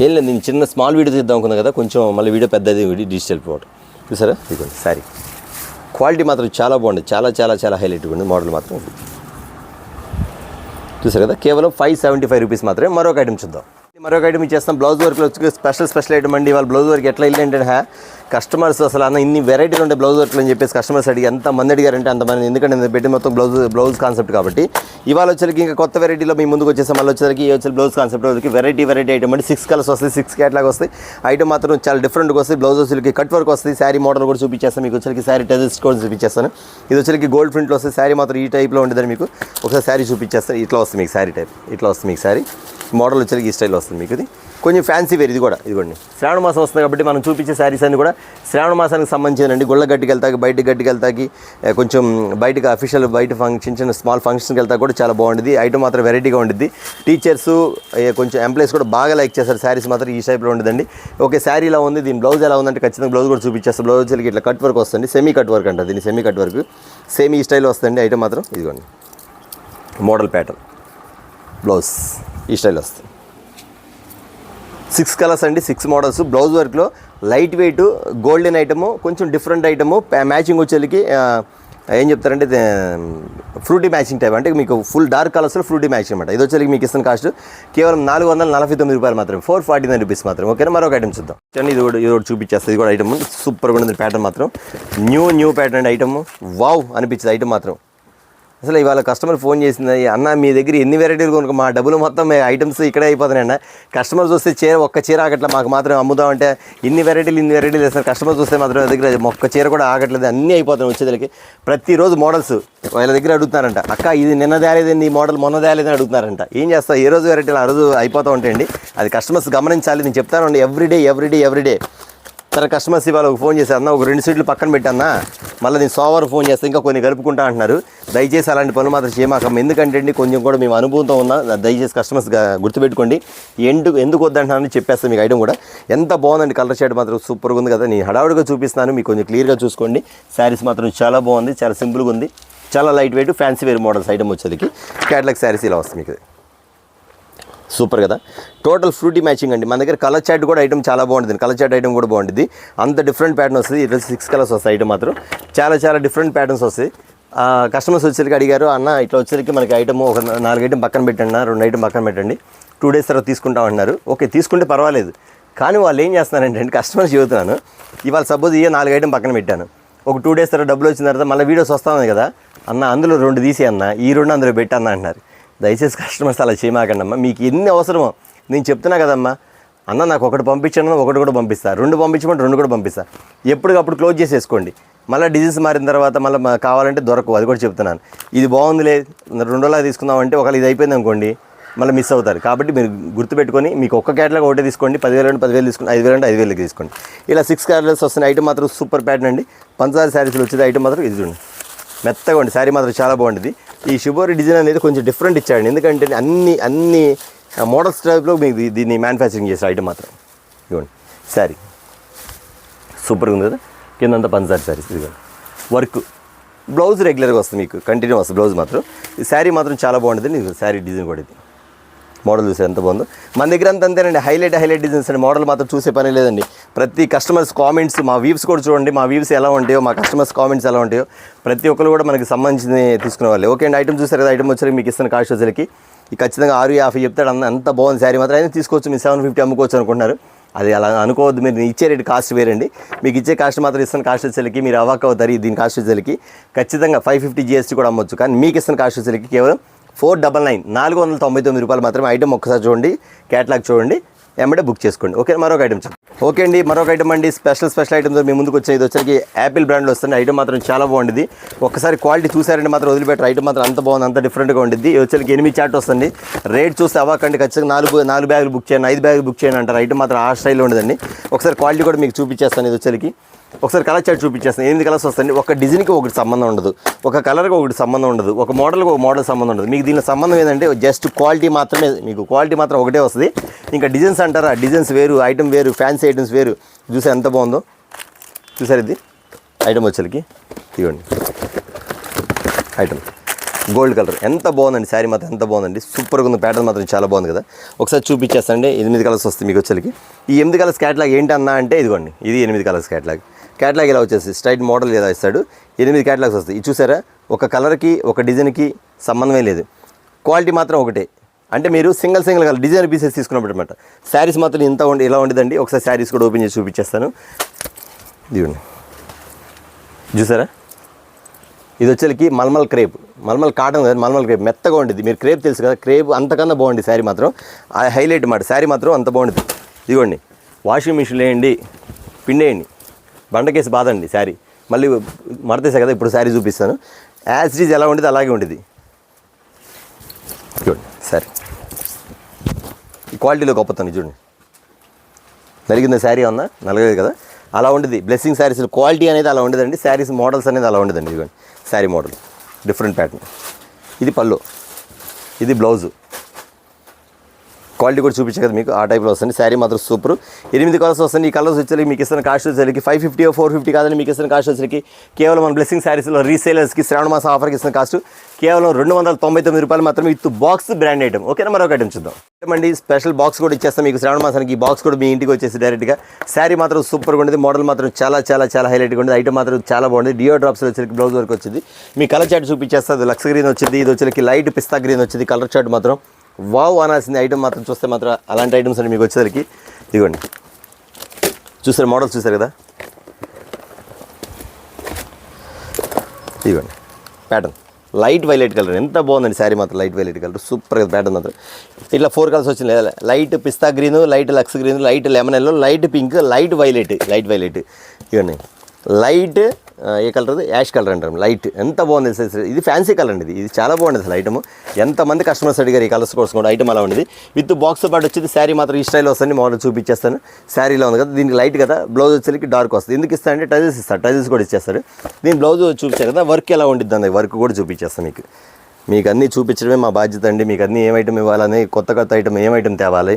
ఏం లేదు, నేను చిన్న స్మాల్ వీడియో తీద్దాం అనుకున్నాను కదా, కొంచెం మళ్ళీ వీడియో పెద్దది డిజిటల్ ప్రోడక్ట్ చూసారా. ఇదిగోండి సారీ. క్వాలిటీ మాత్రం చాలా బాగుంది. చాలా హైలైట్గా ఉంది. మోడల్ మాత్రం చూసారు కదా, కేవలం 575 రూపీస్ మాత్రమే. మరొక ఐటమ్ చూద్దాం. మరొక ఐటమ్ ఇచ్చేస్తాం. బ్లౌజ్ వర్క్లో వచ్చి స్పెషల్ ఐటమ్ అండి. వాళ్ళ బ్లౌజ్ వర్క్ ఎట్లా వెళ్ళంటే కస్టమర్స్ అసలు అన్న ఇన్ని వెరైటీలు ఉంటాయి బ్లౌజ్ వర్క్లు అని చెప్పేసి కస్టమర్స్ అడిగి ఎంతమంది అడిగారంటే అంతమంది. ఎందుకంటే నేను పెట్టి మొత్తం బ్లౌజ్ కాన్సెప్ట్ కాబట్టి. ఇవాళ వచ్చేకి ఇంకా కొత్త వెరైటీలో మీ ముందుకు వచ్చేసాం. మళ్ళీ వచ్చేసరికి బ్లౌజ్ కాన్సెప్ట్ వచ్చి వెరైటీ ఐటమ్ అండి. 6 కలర్స్ వస్తాయి, 6 క్యాట్లాగ్ వస్తాయి. ఐటమ్ మాత్రం చాలా డిఫరెంట్గా వస్తాయి. బ్లౌజ్ వచ్చేకి కట్ వర్క్ వస్తుంది. శారీ మోడల్ కూడా చూపించేస్తాను మీకు. వచ్చేకి శారీ టెజెస్ కూడా చూపించేస్తాను. ఇది వచ్చేకి గోల్డ్ ప్రింట్లో వస్తుంది. శారీ మాత్రం ఈ టైప్లో ఉండేదని మీకు ఒకసారి శారీ చూపించేస్తాను. ఇట్లా వస్తుంది మీకు శారీ టైప్, ఇట్లా వస్తుంది మీకు శారీ మోడల్ వచ్చేకి ఈ స్టైల్ వస్తుంది మీకు. ఇది కొంచెం ఫ్యాన్సీ వేర్. ఇది కూడా ఇదిగోండి శ్రావణ మాసం వస్తుంది కాబట్టి మనం చూపించే శారీస్ అన్ని కూడా శ్రావణ మాసానికి సంబంధించినండి. గుళ్ళ గట్టికి వెళ్తాకి, బయటికి గట్టికి వెళ్తాకి, కొంచెం బయటకి అఫీషియల్ బయట చిన్న స్మాల్ ఫంక్షన్కి వెళ్తా కూడా చాలా బాగుంటుంది. ఐటమ్ మాత్రం వెరైటీగా ఉంటుంది. టీచర్స్ కొంచెం ఎంప్లాయీస్ కూడా బాగా లైక్ చేస్తారు. శారీస్ మాత్రం ఈ టైప్లో ఉంటుందండి. ఓకే, శారీ ఇలా ఉంది. దీని బ్లౌజ్ ఎలా ఉందంటే ఖచ్చితంగా బ్లౌజ్ కూడా చూపించేస్తాం. బ్లౌజ్ వచ్చి ఇట్లా కట్ వర్క్ వస్తుంది. సెమీ కట్ వర్క్ అంట దీన్ని. సెమీ కట్ వర్క్ సేమ్ ఈ స్టైల్లో వస్తుంది. ఐటమ్ మాత్రం ఇదిగోండి మోడల్ ప్యాటర్న్ బ్లౌజ్ ఈ స్టైల్ వస్తుంది. 6 కలర్స్ అండి, 6 మోడల్స్. బ్లౌజ్ వర్క్లో లైట్ వెయిట్ గోల్డెన్ ఐటము, కొంచెం డిఫరెంట్ ఐటము. మ్యాచింగ్ వచ్చేకి ఏం చెప్తారంటే ఫ్రూటీ మ్యాచింగ్ టైప్. అంటే మీకు ఫుల్ డార్క్ కలర్స్లో ఫ్రూటీ మ్యాచింగ్ అనమాట. ఇది వచ్చేకి మీకు ఇస్తున్న కాస్ట్ కేవలం 449 రూపాయలు మాత్రమే, 449 రూపీస్ మాత్రం. ఓకేనా, మరొక ఐటమ్ చూద్దాం. ఇది కూడా చూపించేస్తుంది. ఇది కూడా ఐటమ్ సూపర్గా ఉంటుంది. ప్యాటర్న్ మాత్రం న్యూ ప్యాటర్న్ అండి. ఐటమ్ వావ్ అనిపించింది ఐటమ్ మాత్రం. అసలు ఇవాళ కస్టమర్ ఫోన్ చేసింది, అన్న మీ దగ్గర ఎన్ని వెరైటీలు కొనుక్కో, మా డబ్బులు మొత్తం ఐటమ్స్ ఇక్కడే అయిపోతున్నాయి అన్న. కస్టమర్స్ వస్తే ఒక్క చీర ఆగట్లే, మాకు మాత్రం అమ్ముదామంటే ఇన్ని వెరైటీలు వేస్తారు. కస్టమర్స్ వస్తే మాత్రం దగ్గర ఒక్క చీర కూడా ఆగట్లేదు, అన్నీ అయిపోతున్నాయి వచ్చేదానికి. ప్రతిరోజు మోడల్స్ వాళ్ళ దగ్గర అడుగుతున్నారంట. అక్క ఇది నిన్న తేలేదండి, ఈ మోడల్ మొన్న తేలేదని అడుగుతున్నారంట. ఏం చేస్తా, ఏ రోజు వెరైటీలు ఆ రోజు అయిపోతూ ఉంటాయండి. అది కస్టమర్స్ గమనించాలి. నేను చెప్తానండి, ఎవ్రీడే సరే కస్టమర్స్ ఇవాళ ఒక ఫోన్ చేశారు, అన్న ఒక 2 సీట్లు పక్కన పెట్టన్నా, మళ్ళీ నేను సోమవారం ఫోన్ చేస్తే ఇంకా కొన్ని కలుపుకుంటా అంటున్నారు. దయచేసి అలాంటి పనులు మాత్రం చేయమాకమ్మ. ఎందుకంటే అండి కొంచెం కూడా మేము అనుభవంతో ఉన్నా, దయచేసి కస్టమర్స్గా గుర్తుపెట్టుకోండి. ఎందుకు వద్దంటున్నానని చెప్పేస్తాను మీకు. ఐటమ్ కూడా ఎంత బాగుందండి, కలర్ షేడ్ మాత్రం సూపర్గా ఉంది కదా. నేను హడావుడిగా చూపిస్తున్నాను, మీకు కొంచెం క్లియర్గా చూసుకోండి. శారీస్ మాత్రం చాలా బాగుంది, చాలా సింపుల్గా ఉంది, చాలా light weight fancy wear models item వచ్చేది. క్యాటలాగ్ శారీస్ ఇలా వస్తుంది మీకు. సూపర్ కదా, టోటల్ ఫ్రూటీ మ్యాచింగ్ అండి. మన దగ్గర కలర్ చాట్ కూడా ఐటమ్ చాలా బాగుంటుంది, కలర్ చాట్ ఐటమ్ కూడా బాగుంటుంది. అంత డిఫరెంట్ ప్యాటర్న్ వస్తుంది. ఈరోజు 6 కలర్స్ వస్తాయి ఐటమ్ మాత్రం, చాలా డిఫరెంట్ ప్యాటర్న్స్ వస్తాయి. కస్టమర్స్ వచ్చేసరికి అడిగారు, అన్న ఇట్లా వచ్చేసరికి మనకి ఐటమ్ ఒక 4 ఐటమ్ పక్కన పెట్టండి, 2 ఐటమ్ పక్కన పెట్టండి, 2 days తర్వాత తీసుకుంటాం అంటున్నారు. ఓకే తీసుకుంటే పర్వాలేదు, కానీ వాళ్ళు ఏం చేస్తున్నారంటే కస్టమర్స్ చెబుతున్నాను, ఇవాళ సపోజ్ 4 ఐటమ్ పక్కన పెట్టాను, ఒక 2 days తర్వాత డబ్బులు వచ్చిన తర్వాత మళ్ళీ వీడియోస్ వస్తాను కదా అన్న, అందులో 2 తీసి అన్న, ఈ 2 అందులో పెట్టన్న అంటున్నారు. దయచేసి కస్టమర్స్ అలా చేయమాకండి అమ్మ. మీకు ఎన్ని అవసరమో నేను చెప్తున్నా కదమ్మా, అన్న నాకు ఒకటి పంపించాను, ఒకటి కూడా పంపిస్తా, 2 పంపించమంటే 2 కూడా పంపిస్తా. ఎప్పటికప్పుడు క్లోజ్ చేసేసుకోండి. మళ్ళీ డిజైన్స్ మారిన తర్వాత మళ్ళీ కావాలంటే దొరకవు, అది కూడా చెప్తున్నాను. ఇది బాగుందిలే 2 తీసుకుందామంటే ఒకవేళ ఇది అయిపోయింది అనుకోండి మళ్ళీ మిస్ అవుతారు. కాబట్టి మీరు గుర్తుపెట్టుకొని మీకు ఒక్క క్యాటలాగ్ ఒకటే తీసుకోండి. 10,000 అంటే 10,000 తీసుకోండి, 5,000 అంటే 5,000 తీసుకోండి. ఇలా 6 కలర్స్ వస్తున్న ఐటమ్ మాత్రం సూపర్ ప్యాటర్న్ అండి. పంచదార శారీస్లో వచ్చేది ఐటమ్ మాత్రం ఇది చూడండి, మెత్తగా ఉండి శారీ మాత్రం చాలా బాగుంటుంది. ఈ శుభోరి డిజైన్ అనేది కొంచెం డిఫరెంట్ ఇచ్చాడండి, ఎందుకంటే అన్ని మోడల్స్ టైప్లో మీకు దీన్ని మ్యానుఫ్యాక్చరింగ్ చేసే ఐటమ్ మాత్రం. ఇవ్వండి శారీ సూపర్గా ఉంది కదా, కిందంతా పంచదార శారీస్. ఇదిగోండి వర్క్, బ్లౌజ్ రెగ్యులర్గా వస్తుంది మీకు, కంటిన్యూ వస్తుంది బ్లౌజ్ మాత్రం. ఈ శారీ మాత్రం చాలా బాగుంటుంది. శారీ డిజైన్ కూడా ఇది మోడల్ చూసారు ఎంత బాగుందో. మన దగ్గర అంతా అంతేనండి, హైలైట్ డిజైన్స్ అండి. మోడల్ మాత్రం చూసే పని లేదండి. ప్రతి కస్టమర్స్ కామెంట్స్, మా వ్యూస్ కూడా చూడండి, మా వ్యూస్ ఎలా ఉంటాయో, మా కస్టమర్స్ కామెంట్స్ ఎలా ఉంటాయో, ప్రతి ఒక్కరు కూడా మనకి సంబంధించి తీసుకునే వాళ్ళు. ఓకే అండి, ఐటమ్ చూసారు కదా, ఐటమ్ వచ్చరికి మీకు ఇస్తున్న కాస్ట్ వచ్చరికి ఈ ఖచ్చితంగా 650 చెప్తాడు. అంత బాగుంది శారీ మాత్రం. అయినా తీసుకోవచ్చు, మీరు 750 అమ్ముకోవచ్చు అనుకుంటున్నారు. అది అలా అనుకోవద్దు, మీరు ఇచ్చే రేటు కాస్ట్ వేరండి. మీకు ఇచ్చే కాస్ట్ మాత్రం ఇస్తున్న కాస్ట్ వచ్చేసరికి మీరు అవాక్ అవుతారు. దీని కాస్ట్ వచ్చేసరికి ఖచ్చితంగా 550 GST కూడా అమ్మొచ్చు. కానీ మీకు ఇస్తున్న కాస్ట్ వచ్చేసరికి కేవలం 499 499 రూపాయలు మాత్రమే. ఐటమ్ ఒక్కసారి చూడండి, క్యాటలాగ్ చూడండి, ఎమ్మడే బుక్ చేసుకోండి. ఓకే, మరొక ఐటమ్ చూడండి. ఓకే అండి, మరొక ఐటమ్ అండి, స్పెషల్ ఐటమ్తో మీ ముందుకు వచ్చేది వచ్చరికి యాపిల్ బ్రాండ్లో వస్తుంది. ఐటమ్ మాత్రం చాలా బాగుంటుంది. ఒక్కసారి క్వాలిటీ చూసారంటే మాత్రం వదిలిపెట్టారు. ఐటమ్ మాత్రం అంత బాగుంది, అంత డిఫరెంట్గా ఉంటుంది. వచ్చరికి 8 చార్ట్ వస్తుంది. రేట్ చూస్తే అవ్వకండి, ఖచ్చితంగా 4 బ్యాగులు బుక్ చేయండి, 5 బ్యాగులు బుక్ చేయండి అంటారు. ఐటమ్ మాత్రం ఆ స్టైల్లో ఉండదండి. ఒకసారి క్వాలిటీ కూడా మీకు చూపించేస్తాను. ఇది వచ్చరికి ఒకసారి కలర్ చార్ట్ చూపించేస్తాను. 8 కలర్స్ వస్తాయండి. ఒక డిజైన్కి ఒకటి సంబంధం ఉండదు, ఒక కలర్కి ఒకటి సంబంధం ఉండదు, ఒక మోడల్కి ఒక మోడల్ సంబంధం ఉండదు. మీకు దీనిలో సంబంధం ఏంటంటే జస్ట్ క్వాలిటీ మాత్రమే, మీకు క్వాలిటీ మాత్రం ఒకటే వస్తుంది. ఇంకా డిజైన్స్ అంటారా, డిజైన్స్ వేరు, ఐటమ్ వేరు, ఫ్యాన్సీ ఐటమ్స్ వేరు. చూసారు ఎంత బాగుందో, చూసారు ఇది ఐటమ్ వచ్చరికి. ఇవ్వండి ఐటమ్ గోల్డ్ కలర్ ఎంత బాగుందండి, శారీ మాత్రం ఎంత బాగుందండి, సూపర్గా ఉంది. ప్యాటర్న్ మాత్రం చాలా బాగుంది కదా. ఒకసారి చూపించేస్తాండి. 8 కలర్స్ వస్తాయి మీకు వచ్చరికి. ఈ 8 కలర్స్ క్యాటలాగ్ ఏంటి అన్నా అంటే ఇదిగోండి, ఇది 8 కలర్స్ క్యాటలాగ్ ఇలా వచ్చేసి స్ట్రైట్ మోడల్ ఇలా ఇస్తాడు. 8 క్యాటలాగ్స్ వస్తాయి. ఇది చూసారా, ఒక కలర్కి ఒక డిజైన్కి సంబంధమే లేదు, క్వాలిటీ మాత్రం ఒకటే. అంటే మీరు సింగిల్ కలర్ డిజైన్ పీసెస్ తీసుకున్నప్పుడు అనమాట. శారీస్ మాత్రం ఇంత ఇలా ఉండేదండి. ఒకసారి శారీస్ కూడా ఓపెన్ చేసి చూపించేస్తాను. ఇదిగోండి చూసారా, ఇది వచ్చేకి మల్మల్ క్రేప్, మల్మల్ కాటన్ కదా, మల్మల్ క్రేప్ మెత్తగా ఉండేది. మీరు క్రేప్ తెలుసు కదా, క్రేప్ అంతకన్నా బాగుంది శారీ మాత్రం. ఆ హైలైట్ మాట, శారీ మాత్రం అంత బాగుంటుంది. ఇదిగోండి వాషింగ్ మిషన్లో వేయండి, పిండేయండి, బండకేసి బాదండి శారీ, మళ్ళీ మడతేసా కదా. ఇప్పుడు శారీ చూపిస్తాను. యాజ్ ఇట్ ఈజ్ ఎలా ఉండేది అలాగే ఉండేది. చూడండి శారీ ఈ క్వాలిటీలో గొప్పతనం చూడండి. నలిగిందా శారీ అన్నా, నలగలేదు కదా, అలా ఉండేది. బ్లెస్సింగ్ శారీస్ క్వాలిటీ అనేది అలా ఉండేదండి. శారీస్ మోడల్స్ అనేది అలా ఉండేదండి. ఇదిగోండి శారీ మోడల్ డిఫరెంట్ ప్యాటర్న్. ఇది పళ్ళు, ఇది బ్లౌజు. క్వాలిటీ కూడా చూపించే కదా మీకు, ఆ టైప్లో వస్తుంది. శారీ మాత్రం సూపర్. 8 కలర్స్ వస్తుంది. ఈ కలర్స్ వచ్చేసరికి మీకు ఇస్తున్న కాస్ట్ వచ్చేసరికి 550 450 కాదని మీకు ఇస్తున్న కాస్ట్ వచ్చేసరికి కేవలం మన బ్లెస్సింగ్ శారీస్లో రీసేలర్స్కి శ్రావణ మాసం ఆఫర్కి ఇస్తున్న కాస్ట్ కేవలం 299 రూపాయలు మాత్రమే. With box brand item. ఓకేనా, మరొక ఐటమ్ చూద్దాం. ఏమండి స్పెషల్ బాక్స్ కూడా ఇచ్చేస్తాం మీకు శ్రావణ మాసానికి. ఈ బాక్స్ కూడా మీ ఇంటికి వచ్చేసి డైరెక్ట్గా. శారీ మాత్రం సూపర్గా ఉండేది, మోడల్ మాత్రం చాలా హైలైట్గా ఉండేది. ఐటమ్ మాత్రం చాలా బాగుంది. డియో డ్రాప్స్ వచ్చేసరికి బ్లౌజ్ వర్క్ వచ్చింది. మీ కలర్ చార్ట్ చూపించేస్తుంది. లక్స్ గ్రీన్ వచ్చింది, ఇది వచ్చేసరికి లైట్ పిస్తా గ్రీన్ వచ్చింది. కలర్ చార్ట్ మాత్రం వావ్ అనాల్సింది. ఐటమ్ మాత్రం చూస్తే మాత్రం అలాంటి ఐటమ్స్ అండి మీకు వచ్చేసరికి. ఇదిగోండి చూసారు, మోడల్స్ చూసారు కదా, ఇదిగోండి ప్యాటర్న్ లైట్ వైలెట్ కలర్ ఎంత బాగుందండి. శారీ మాత్రం లైట్ వైలెట్ కలర్ సూపర్గా ప్యాటర్న్ మాత్రం. ఇట్లా 4 కలర్స్ వచ్చింది. లైట్ పిస్తా గ్రీన్, లైట్ లక్స్ green, light lemon yellow, light pink, light violet. ఇవన్నీ లైట్ ఏ కలర్ అది యాష్ కలర్ అంటారు లైట్ ఎంత బాగుంది సార్ ఇది ఫ్యాన్సీ కలర్ అండి ఇది చాలా బాగుంది అసలు ఐటమ్ ఎంతమంది కస్టమర్స్ అడిగారు ఈ కలర్స్ కోసం కూడా ఐటమ్ అలా ఉండేది విత్ బాక్స్తో పాటు వచ్చేది శారీ మాత్రం ఈ స్టైల్ వస్తుంది మోడల్ చూపించేస్తాను శారీలో ఉంది కదా దీనికి లైట్ కదా బ్లౌజ్ వచ్చేసరికి డార్క్ వస్తుంది ఎందుకు ఇస్తా అంటే టైల్స్ ఇస్తారు టైల్స్ కూడా ఇచ్చేస్తారు దీని బ్లౌజ్ చూపించారు కదా వర్క్ ఎలా ఉండిద్ది అండి వర్క్ కూడా చూపించేస్తాను మీకు అన్నీ చూపించడమే మా బాధ్యత అండి మీకు అన్నీ ఏం ఐటమ్ ఇవ్వాలని కొత్త ఐటమ్ ఏం ఐటమ్ తేవాలి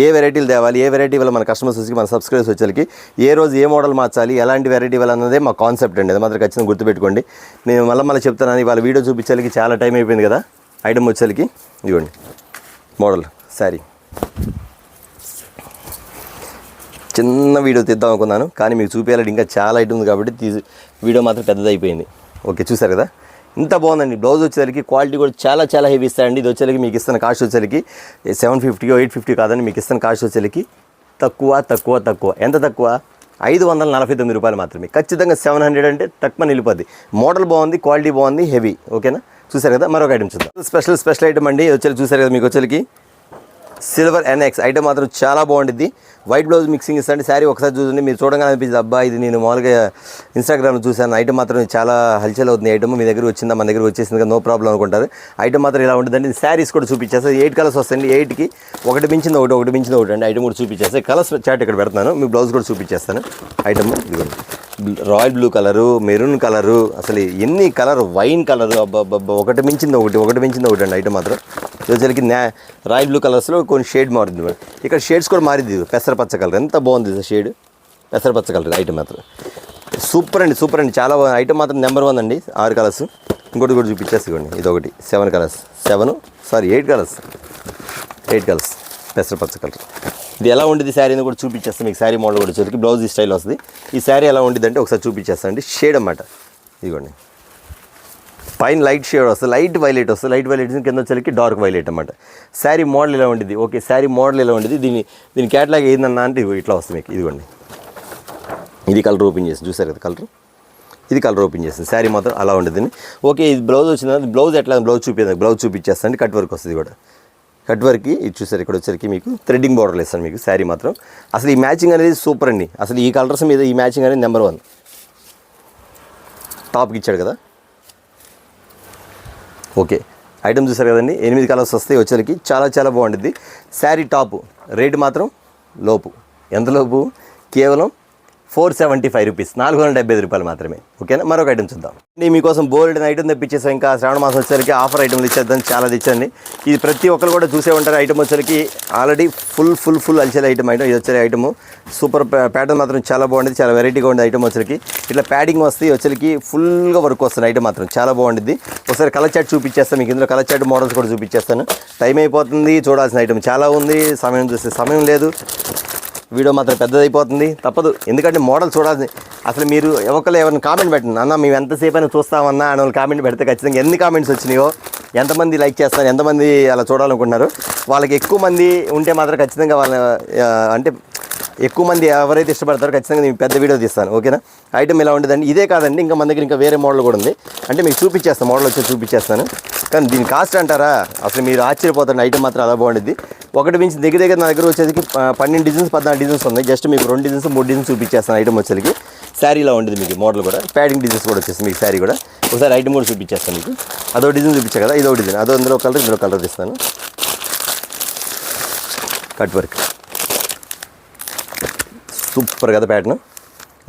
ఏ వెరైటీలు తేవాలి ఏ వెరైటీ వల్ల మన కస్టమర్స్ వచ్చి మన సబ్స్క్రైబర్స్ వచ్చేకి ఏ రోజు ఏ మోడల్ మార్చాలి ఎలాంటి వెరైటీ ఇవ్వాలన్నదే మా కాన్సెప్ట్ అండి అది మాత్రం ఖచ్చితంగా గుర్తుపెట్టుకోండి నేను మళ్ళీ చెప్తాను ఇవాళ వీడియో చూపించాలికి చాలా టైం అయిపోయింది కదా ఐటమ్ వచ్చేకి ఇవ్వండి మోడల్ శారీ చిన్న వీడియో తీద్దాం అనుకున్నాను కానీ మీకు చూపించాలంటే ఇంకా చాలా ఐటమ్ ఉంది కాబట్టి వీడియో మాత్రం పెద్దదైపోయింది ఓకే చూసారు కదా ఇంత బాగుందండి బ్లౌజ్ వచ్చేసరికి క్వాలిటీ కూడా చాలా హెవీ ఇస్తాయండి ఇది వచ్చేసరికి మీకు ఇస్తున్న కాస్ట్ వచ్చేసరికి 750 850 కాదండి మీకు ఇస్తున్న కాస్ట్ వచ్చేసరికి తక్కువ ఎంత తక్కువ 549 రూపాయలు మాత్రమే ఖచ్చితంగా 700 అంటే తక్కువ నిలిపోద్ది మోడల్ బాగుంది క్వాలిటీ బాగుంది హెవీ ఓకేనా చూసారు కదా మరొక ఐటమ్ చూద్దాం స్పెషల్ ఐటమ్ అండి వచ్చేసి చూసారు కదా మీకు వచ్చేసరికి సిల్వర్ NX ఐటమ్ మాత్రం చాలా బాగుంటుంది వైట్ బ్లౌజ్ మిక్సింగ్ ఇస్తాండి శారీ ఒకసారి చూడండి మీరు చూడగానే అనిపించింది అబ్బా ఇది నేను మామూలుగా ఇన్స్టాగ్రామ్లో చూశాను ఐటమ్ మాత్రం చాలా హల్చల్ అవుతుంది ఐటమ్ మీ దగ్గర వచ్చిందా మన దగ్గర వచ్చేసింది కదా నో ప్రాబ్లం అనుకుంటారు ఐటమ్ మాత్రం ఇలా ఉంటుందండి శారీస్ కూడా చూపించేస్తాను 8 కలర్స్ వస్తాయండి 8కి ఒకటి మించింది ఒకటి అండి ఐటమ్ కూడా చూపించేస్తాను కలర్స్ చాట్ ఇక్కడ పెడతాను మీ బ్లౌజ్ కూడా చూపించేస్తాను item royal blue colour maroon colour అసలు ఎన్ని కలర్ వైన్ కలరు ఒకటి మించింది ఒకటి అండి ఐటమ్ మాత్రం వచ్చేసరికి రాయల్ బ్లూ కలర్స్లో కొన్ని షేడ్ మారింది ఇక్కడ షేడ్స్ కూడా మారింది పెసరపచ్చ కలర్ ఎంత బాగుంది షేడ్ పెసరపచ్చ కలర్ ఐటమ్ మాత్రం సూపర్ అండి చాలా బాగుంది ఐటమ్ మాత్రం నెంబర్ 1 అండి 6 కలర్స్ ఇంకోటి కూడా చూపించేసుకోండి ఇదొకటి 7 కలర్స్ 8 కలర్స్ పెసరపచ్చ కలర్ ఇది ఎలా ఉండేది శారీ అని కూడా చూపించేస్తాను మీకు శారీ మోడల్ కూడా వచ్చేసరికి బ్లౌజ్ ఈ స్టైల్ వస్తుంది ఈ శారీ ఎలా ఉండేది అంటే ఒకసారి చూపించేస్తాను అండి షేడ్ అన్నమాట ఇదిగోండి పైన లైట్ షేడ్ వస్తుంది లైట్ వైలెట్ కింద వచ్చేసరికి డార్క్ వైలెట్ అన్నమాట శారీ మోడల్ ఇలా ఉండేది ఓకే శారీ మోడల్ ఇలా ఉండేది దీని క్యాటలాగ్ ఏందన్నా అంటే ఇట్లా వస్తుంది మీకు ఇదిగోండి ఇది కలర్ ఓపెన్ చేసి చూసారు కదా ఇది కలర్ ఓపెన్ చేస్తుంది శారీ మాత్రం అలా ఉండేది ఓకే ఇది బ్లౌజ్ వచ్చింది బ్లౌజ్ ఎట్లా బ్లౌజ్ చూపించేస్తాను కట్ వర్క్ వస్తుంది కూడా కట్ వర్క్కి ఇది చూసారు ఇక్కడ వచ్చరికి మీకు థ్రెడ్డింగ్ బార్డర్లు ఇస్తాను మీకు శారీ మాత్రం అసలు ఈ మ్యాచింగ్ అనేది సూపర్ అండి అసలు ఈ కలర్స్ మీద ఈ మ్యాచింగ్ అనేది నెంబర్ 1 టాప్కి ఇచ్చాడు కదా ఓకే ఐటమ్ చూసారు కదండి 8 కలర్స్ వస్తాయి వచ్చరికి చాలా బాగుంటుంది శారీ టాప్ రేటు మాత్రం ఎంత లోపు కేవలం 475 రూపీస్ 475 రూపాయలు మాత్రమే ఓకేనా మరొక ఐటమ్ చూద్దాం నేను మీకోసం బోల్డ్ ఐటమ్ తెప్పించేసాం ఇంకా శ్రావణ మాసం వచ్చరికి ఆఫర్ ఐటమ్లు ఇచ్చేద్దాం చాలా తెచ్చండి ఇది ప్రతి ఒక్కరు కూడా చూసే ఉంటారు ఐటమ్ వచ్చరికి ఆల్రెడీ ఫుల్ అల్చేల ఐటమ్ ఇది వచ్చే ఐటమ్ సూపర్ ప్యాటర్న్ మాత్రం చాలా బాగుంటుంది చాలా వెరైటీగా ఉంది ఐటమ్ వచ్చరికి ఇట్లా ప్యాడింగ్ వస్తే వచ్చరికి ఫుల్గా వర్క్ వస్తుంది ఐటమ్ మాత్రం చాలా బాగుంటుంది ఒకసారి కలర్ చాట్ చూపించేస్తాను మీకు ఇందులో కలర్ చాట్ మోడల్స్ కూడా చూపించేస్తాను టైం అయిపోతుంది చూడాల్సిన ఐటమ్ చాలా ఉంది సమయం లేదు వీడియో మాత్రం పెద్దదైపోతుంది తప్పదు ఎందుకంటే మోడల్ చూడాల్సింది అసలు మీరు ఎవరైనా కామెంట్ పెట్టండి అన్న మేము ఎంతసేపు అయినా చూస్తామన్నా అని వాళ్ళు కామెంట్ పెడితే ఖచ్చితంగా ఎన్ని కామెంట్స్ వచ్చినాయో ఎంతమంది లైక్ చేస్తారు ఎంతమంది అలా చూడాలనుకుంటున్నారు వాళ్ళకి ఎక్కువ మంది ఉంటే మాత్రం ఖచ్చితంగా వాళ్ళ అంటే ఎక్కువ మంది ఎవరైతే ఇష్టపడతారో ఖచ్చితంగా నేను పెద్ద వీడియో తీస్తాను ఓకేనా ఐటమ్ ఇలా ఉండదండి ఇదే కాదండి ఇంకా మన దగ్గర ఇంకా వేరే మోడల్ కూడా ఉంది అంటే మీకు చూపించేస్తాను మోడల్ వచ్చి చూపించేస్తాను కానీ దీని కాస్ట్ అంటారా అసలు మీరు ఆశ్చర్యపోతారు ఐటమ్ మాత్రం అలా బాగుంటుంది ఒకటి మించి దగ్గర నా దగ్గర వచ్చేసరికి 12 డిజైన్స్ 14 డిజైన్స్ ఉన్నాయి జస్ట్ మీకు 2 డిజైన్స్ 3 డిజైన్స్ చూపించేస్తాను ఐటమ్ వచ్చేసరికి శారీలో ఉంటుంది మీకు మోడల్ కూడా ప్యాడింగ్ డిజైన్స్ కూడా వచ్చేసి మీకు శారీ కూడా ఒకసారి ఐటమ్ కూడా చూపించేస్తాను మీకు అదో డిజైన్ చూపించా కదా ఇదో డిజైన్ అదో ఇందులో కలర్ ఇస్తాను కట్ వర్క్ సూపర్ కదా ప్యాటర్న్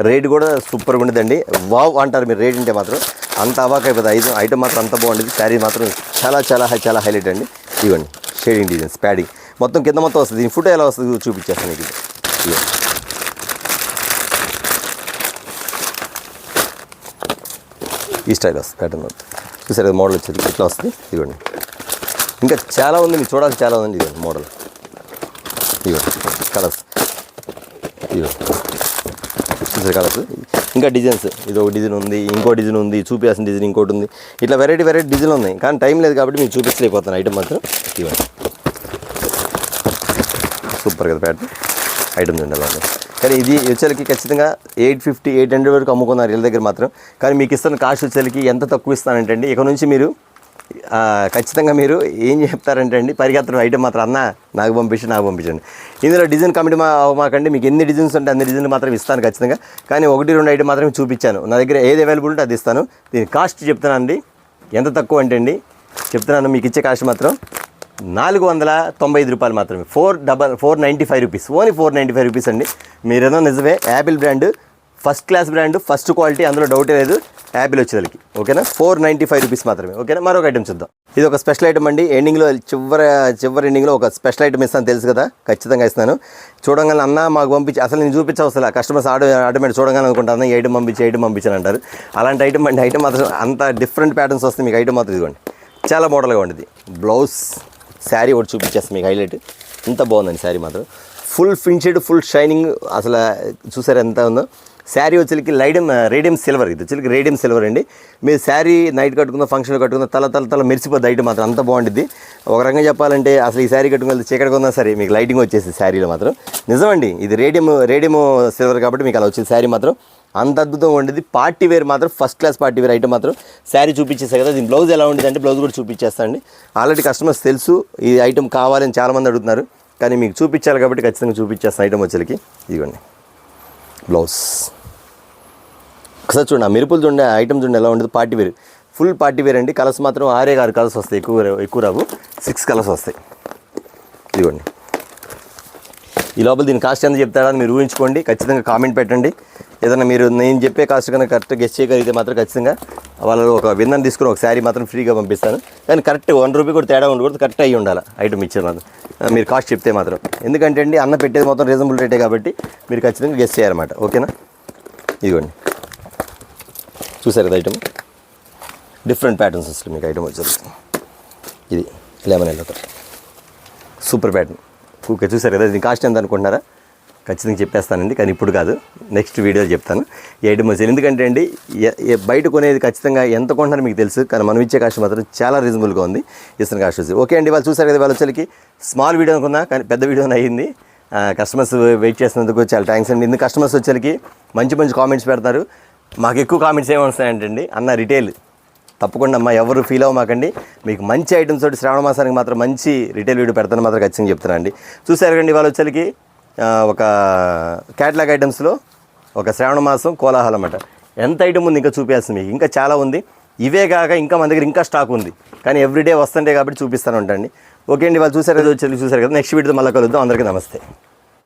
రేట్ కూడా సూపర్గా ఉండదండి వావ్ అంటారు మీరు రేట్ అంటే మాత్రం అంత అవాక్ అయిపోతుంది ఐటమ్ మాత్రం అంత బాగుంటుంది శారీ మాత్రం చాలా హైలైట్ అండి ఇవ్వండి షేడింగ్ డిజైన్స్ ప్యాడింగ్ మొత్తం కింద మొత్తం వస్తుంది దీని ఫోటో ఎలా వస్తుంది చూపించేస్తాను ఇది ఈ స్టైల్ వస్తుంది ప్యాటర్న్ చూసారు మోడల్ వచ్చేది ఇట్లా వస్తుంది ఇవ్వండి ఇంకా చాలా ఉంది మీకు చూడాల్సి చాలా ఉంది ఇవ్వండి మోడల్ ఇవ్వండి కలర్స్ చూసారు కలర్స్ ఇంకా డిజైన్స్ ఇది ఒక డిజైన్ ఉంది ఇంకో డిజైన్ ఉంది చూపించాల్సిన డిజైన్ ఇంకోటి ఉంది ఇట్లా వెరైటీ డిజైన్ ఉన్నాయి కానీ టైం లేదు కాబట్టి మీకు చూపించలేకపోతాను ఐటమ్ మాత్రం ఇవ్వండి సూపర్ కదా ప్యాటర్న్ ఐటమ్ చూడండి అలా కానీ ఇది వచ్చేసరికి ఖచ్చితంగా 850 800 వరకు అమ్ముకున్నారు వీళ్ళ దగ్గర మాత్రం కానీ మీకు ఇస్తున్న కాస్ట్ వచ్చేసరికి ఎంత తక్కువ ఇస్తానంటే అండి ఇక నుంచి మీరు ఖచ్చితంగా మీరు ఏం చెప్తారంటే అండి, పరిగెత్తడం ఐటమ్ మాత్రం అన్న నాకు పంపించండి. ఇందులో డిజైన్ కమిటీ మాకండి, మీకు ఎన్ని డిజైన్స్ ఉంటే అన్ని డిజైన్లు మాత్రం ఇస్తాను ఖచ్చితంగా. కానీ 1-2 ఐటమ్ మాత్రమే చూపించాను. నా దగ్గర ఏది అవైలబుల్ ఉంటే అది ఇస్తాను. దీని కాస్ట్ చెప్తున్నాను అండి, ఎంత తక్కువ అంటే అండి చెప్తున్నాను, మీకు ఇచ్చే కాస్ట్ మాత్రం 495 రూపాయలు మాత్రమే. 495 రూపీస్, ఓన్లీ 495 రూపీస్ అండి. మీరేదో నిజమే, Apple brand, first class brand, first quality, అందులో డౌటే లేదు. యాపిల్ వచ్చేదానికి ఓకేనా, 495 రూపీస్ మాత్రమే. ఓకేనా, మరొక ఐటమ్ చూద్దాం. ఇది ఒక స్పెషల్ ఐటమ్ అండి. ఎండింగ్లో చివరి ఎండింగ్లో ఒక స్పెషల్ ఐటమ్ ఇస్తాను, తెలుసు కదా, ఖచ్చితంగా ఇస్తాను. చూడగానే అన్న మాకు పంపించి, అసలు నేను చూపించవసలు కస్టమర్స్ ఆటోమేటిక్ చూడగానే అనుకుంటాను ఐటమ్ పంపించి అంటారు. అలాంటి ఐటమ్ అండి. ఐటమ్ మాత్రం అంత డిఫరెంట్ ప్యాటర్న్స్ వస్తుంది మీకు. ఐటమ్ మాత్రం ఇదిగోండి, చాలా మోడల్గా ఉండేది. బ్లౌజ్ శారీ ఒకటి చూపించేస్తాను మీకు, హైలైట్. ఇంత బాగుందండి శారీ మాత్రం, ఫుల్ ఫినిషెడ్, ఫుల్ షైనింగ్. అసలు చూసారు ఎంత ఉందో. శారీ వచ్చేకి రేడియం సిల్వర్, ఇది వచ్చేకి రేడియం సిల్వర్ అండి. మీరు శారీ నైట్ కట్టుకున్న, ఫంక్షన్లో కట్టుకున్న తల మెరిసిపోద్ది ఐటమ్ మాత్రం, అంత బాగుంటుంది. ఒక రకంగా చెప్పాలంటే అసలు ఈ శారీ కట్టుకుని చీకటి కొన్నా సరే మీకు లైటింగ్ వచ్చేసి శారీలో మాత్రం. నిజమండి, ఇది రేడియం సిల్వర్ కాబట్టి మీకు అలా వచ్చేది. శారీ మాత్రం అంత అద్భుతంగా ఉండేది. పార్టీ వేర్ మాత్రం first class party wear item మాత్రం. శారీ చూపించేస్తాయి కదా, దీని బ్లౌజ్ ఎలా ఉండేది అంటే బ్లౌజ్ కూడా చూపించేస్తాండి. ఆల్రెడీ కస్టమర్స్ తెలుసు ఈ ఐటమ్ కావాలని చాలామంది అడుగుతున్నారు, కానీ మీకు చూపించాలి కాబట్టి ఖచ్చితంగా చూపించేస్తాను. ఐటమ్ వచ్చేకి ఇదిగోండి బ్లౌజ్. ఒకసారి చూడండి, మెరుపులు చూడండి, ఐటమ్ చూడండి ఎలా ఉండదు. Party wear, full party wear అండి. కలర్స్ మాత్రం 6 కలర్స్ వస్తాయి, ఎక్కువ రావు, 6 కలర్స్ వస్తాయి. ఇదిగోండి. ఈ లోపల దీని కాస్ట్ ఎంత చెప్తాడని మీరు ఊహించుకోండి, ఖచ్చితంగా కామెంట్ పెట్టండి. ఏదైనా మీరు నేను చెప్పే కాస్ట్ కన్నా కరెక్ట్ గెస్ట్ చేయగలిగితే మాత్రం ఖచ్చితంగా వాళ్ళు ఒక విన్నర్ తీసుకుని ఒక శారీ మాత్రం ఫ్రీగా పంపిస్తాను. కానీ కరెక్ట్ 1 రూపీ కూడా తేడా ఉండకూడదు, కరెక్ట్ అయ్యి ఉండాలి ఐటమ్ ఇచ్చే మాత్రం మీరు కాస్ట్ చెప్తే మాత్రం. ఎందుకంటే అండి అన్న పెట్టేది మొత్తం రీజనబుల్ రేటే కాబట్టి మీరు ఖచ్చితంగా గెస్ట్ చేయాలన్నమాట. ఓకేనా, ఇదిగోండి చూసారు కదా ఐటమ్, డిఫరెంట్ ప్యాటర్న్స్ వస్తుంది మీకు. ఐటమ్ వచ్చేది ఇది lemon yellow colour, super pattern. Okay, చూసారు కదా. దీని కాస్ట్ ఎంత అనుకుంటున్నారా? ఖచ్చితంగా చెప్పేస్తానండి, కానీ ఇప్పుడు కాదు, నెక్స్ట్ వీడియోలో చెప్తాను ఈ ఐటమ్ వచ్చేది. ఎందుకంటే అండి బయట కొనేది ఖచ్చితంగా ఎంత కొంటున్నారో మీకు తెలుసు, కానీ మనం ఇచ్చే కాస్ట్ మాత్రం చాలా రీజనబుల్గా ఉంది ఇస్తున్న కాస్ట్ వచ్చి. ఓకే అండి, వాళ్ళు చూసారు కదా, వాళ్ళు వచ్చేకి స్మాల్ వీడియో అనుకున్నా కానీ పెద్ద వీడియోనే అయ్యింది. కస్టమర్స్ వెయిట్ చేసినందుకు చాలా థ్యాంక్స్ అండి. ఇందుకు కస్టమర్స్ వచ్చేకి మంచి కామెంట్స్ పెడతారు. మాకు ఎక్కువ కామెంట్స్ ఏమొస్తాయంటండి, అన్న రిటైల్ తప్పకుండా అమ్మ, ఎవరు ఫీల్ అవ్వమాకండి. మీకు మంచి ఐటమ్స్ తోటి శ్రావణ మాసానికి మాత్రం మంచి రిటైల్ వీడియో పెడతాను మాత్రం ఖచ్చితంగా చెప్తానండి. చూసారు కండి, వాళ్ళు వచ్చేకి ఒక క్యాటలాగ్ ఐటమ్స్లో ఒక శ్రావణ మాసం కోలాహలం అన్నమాట. ఎంత ఐటమ్ ఉంది ఇంకా చూపేస్తుంది మీకు, ఇంకా చాలా ఉంది. ఇవే కాక ఇంకా మన దగ్గర ఇంకా స్టాక్ ఉంది, కానీ ఎవ్రీడే వస్తుంటే కాబట్టి చూపిస్తాను ఉంటాండి. ఓకే అండి, వాళ్ళు చూసారు కదా, వచ్చేకి చూసారు కదా. నెక్స్ట్ వీడియోతో మళ్ళీ కలుద్దాం. అందరికీ నమస్తే.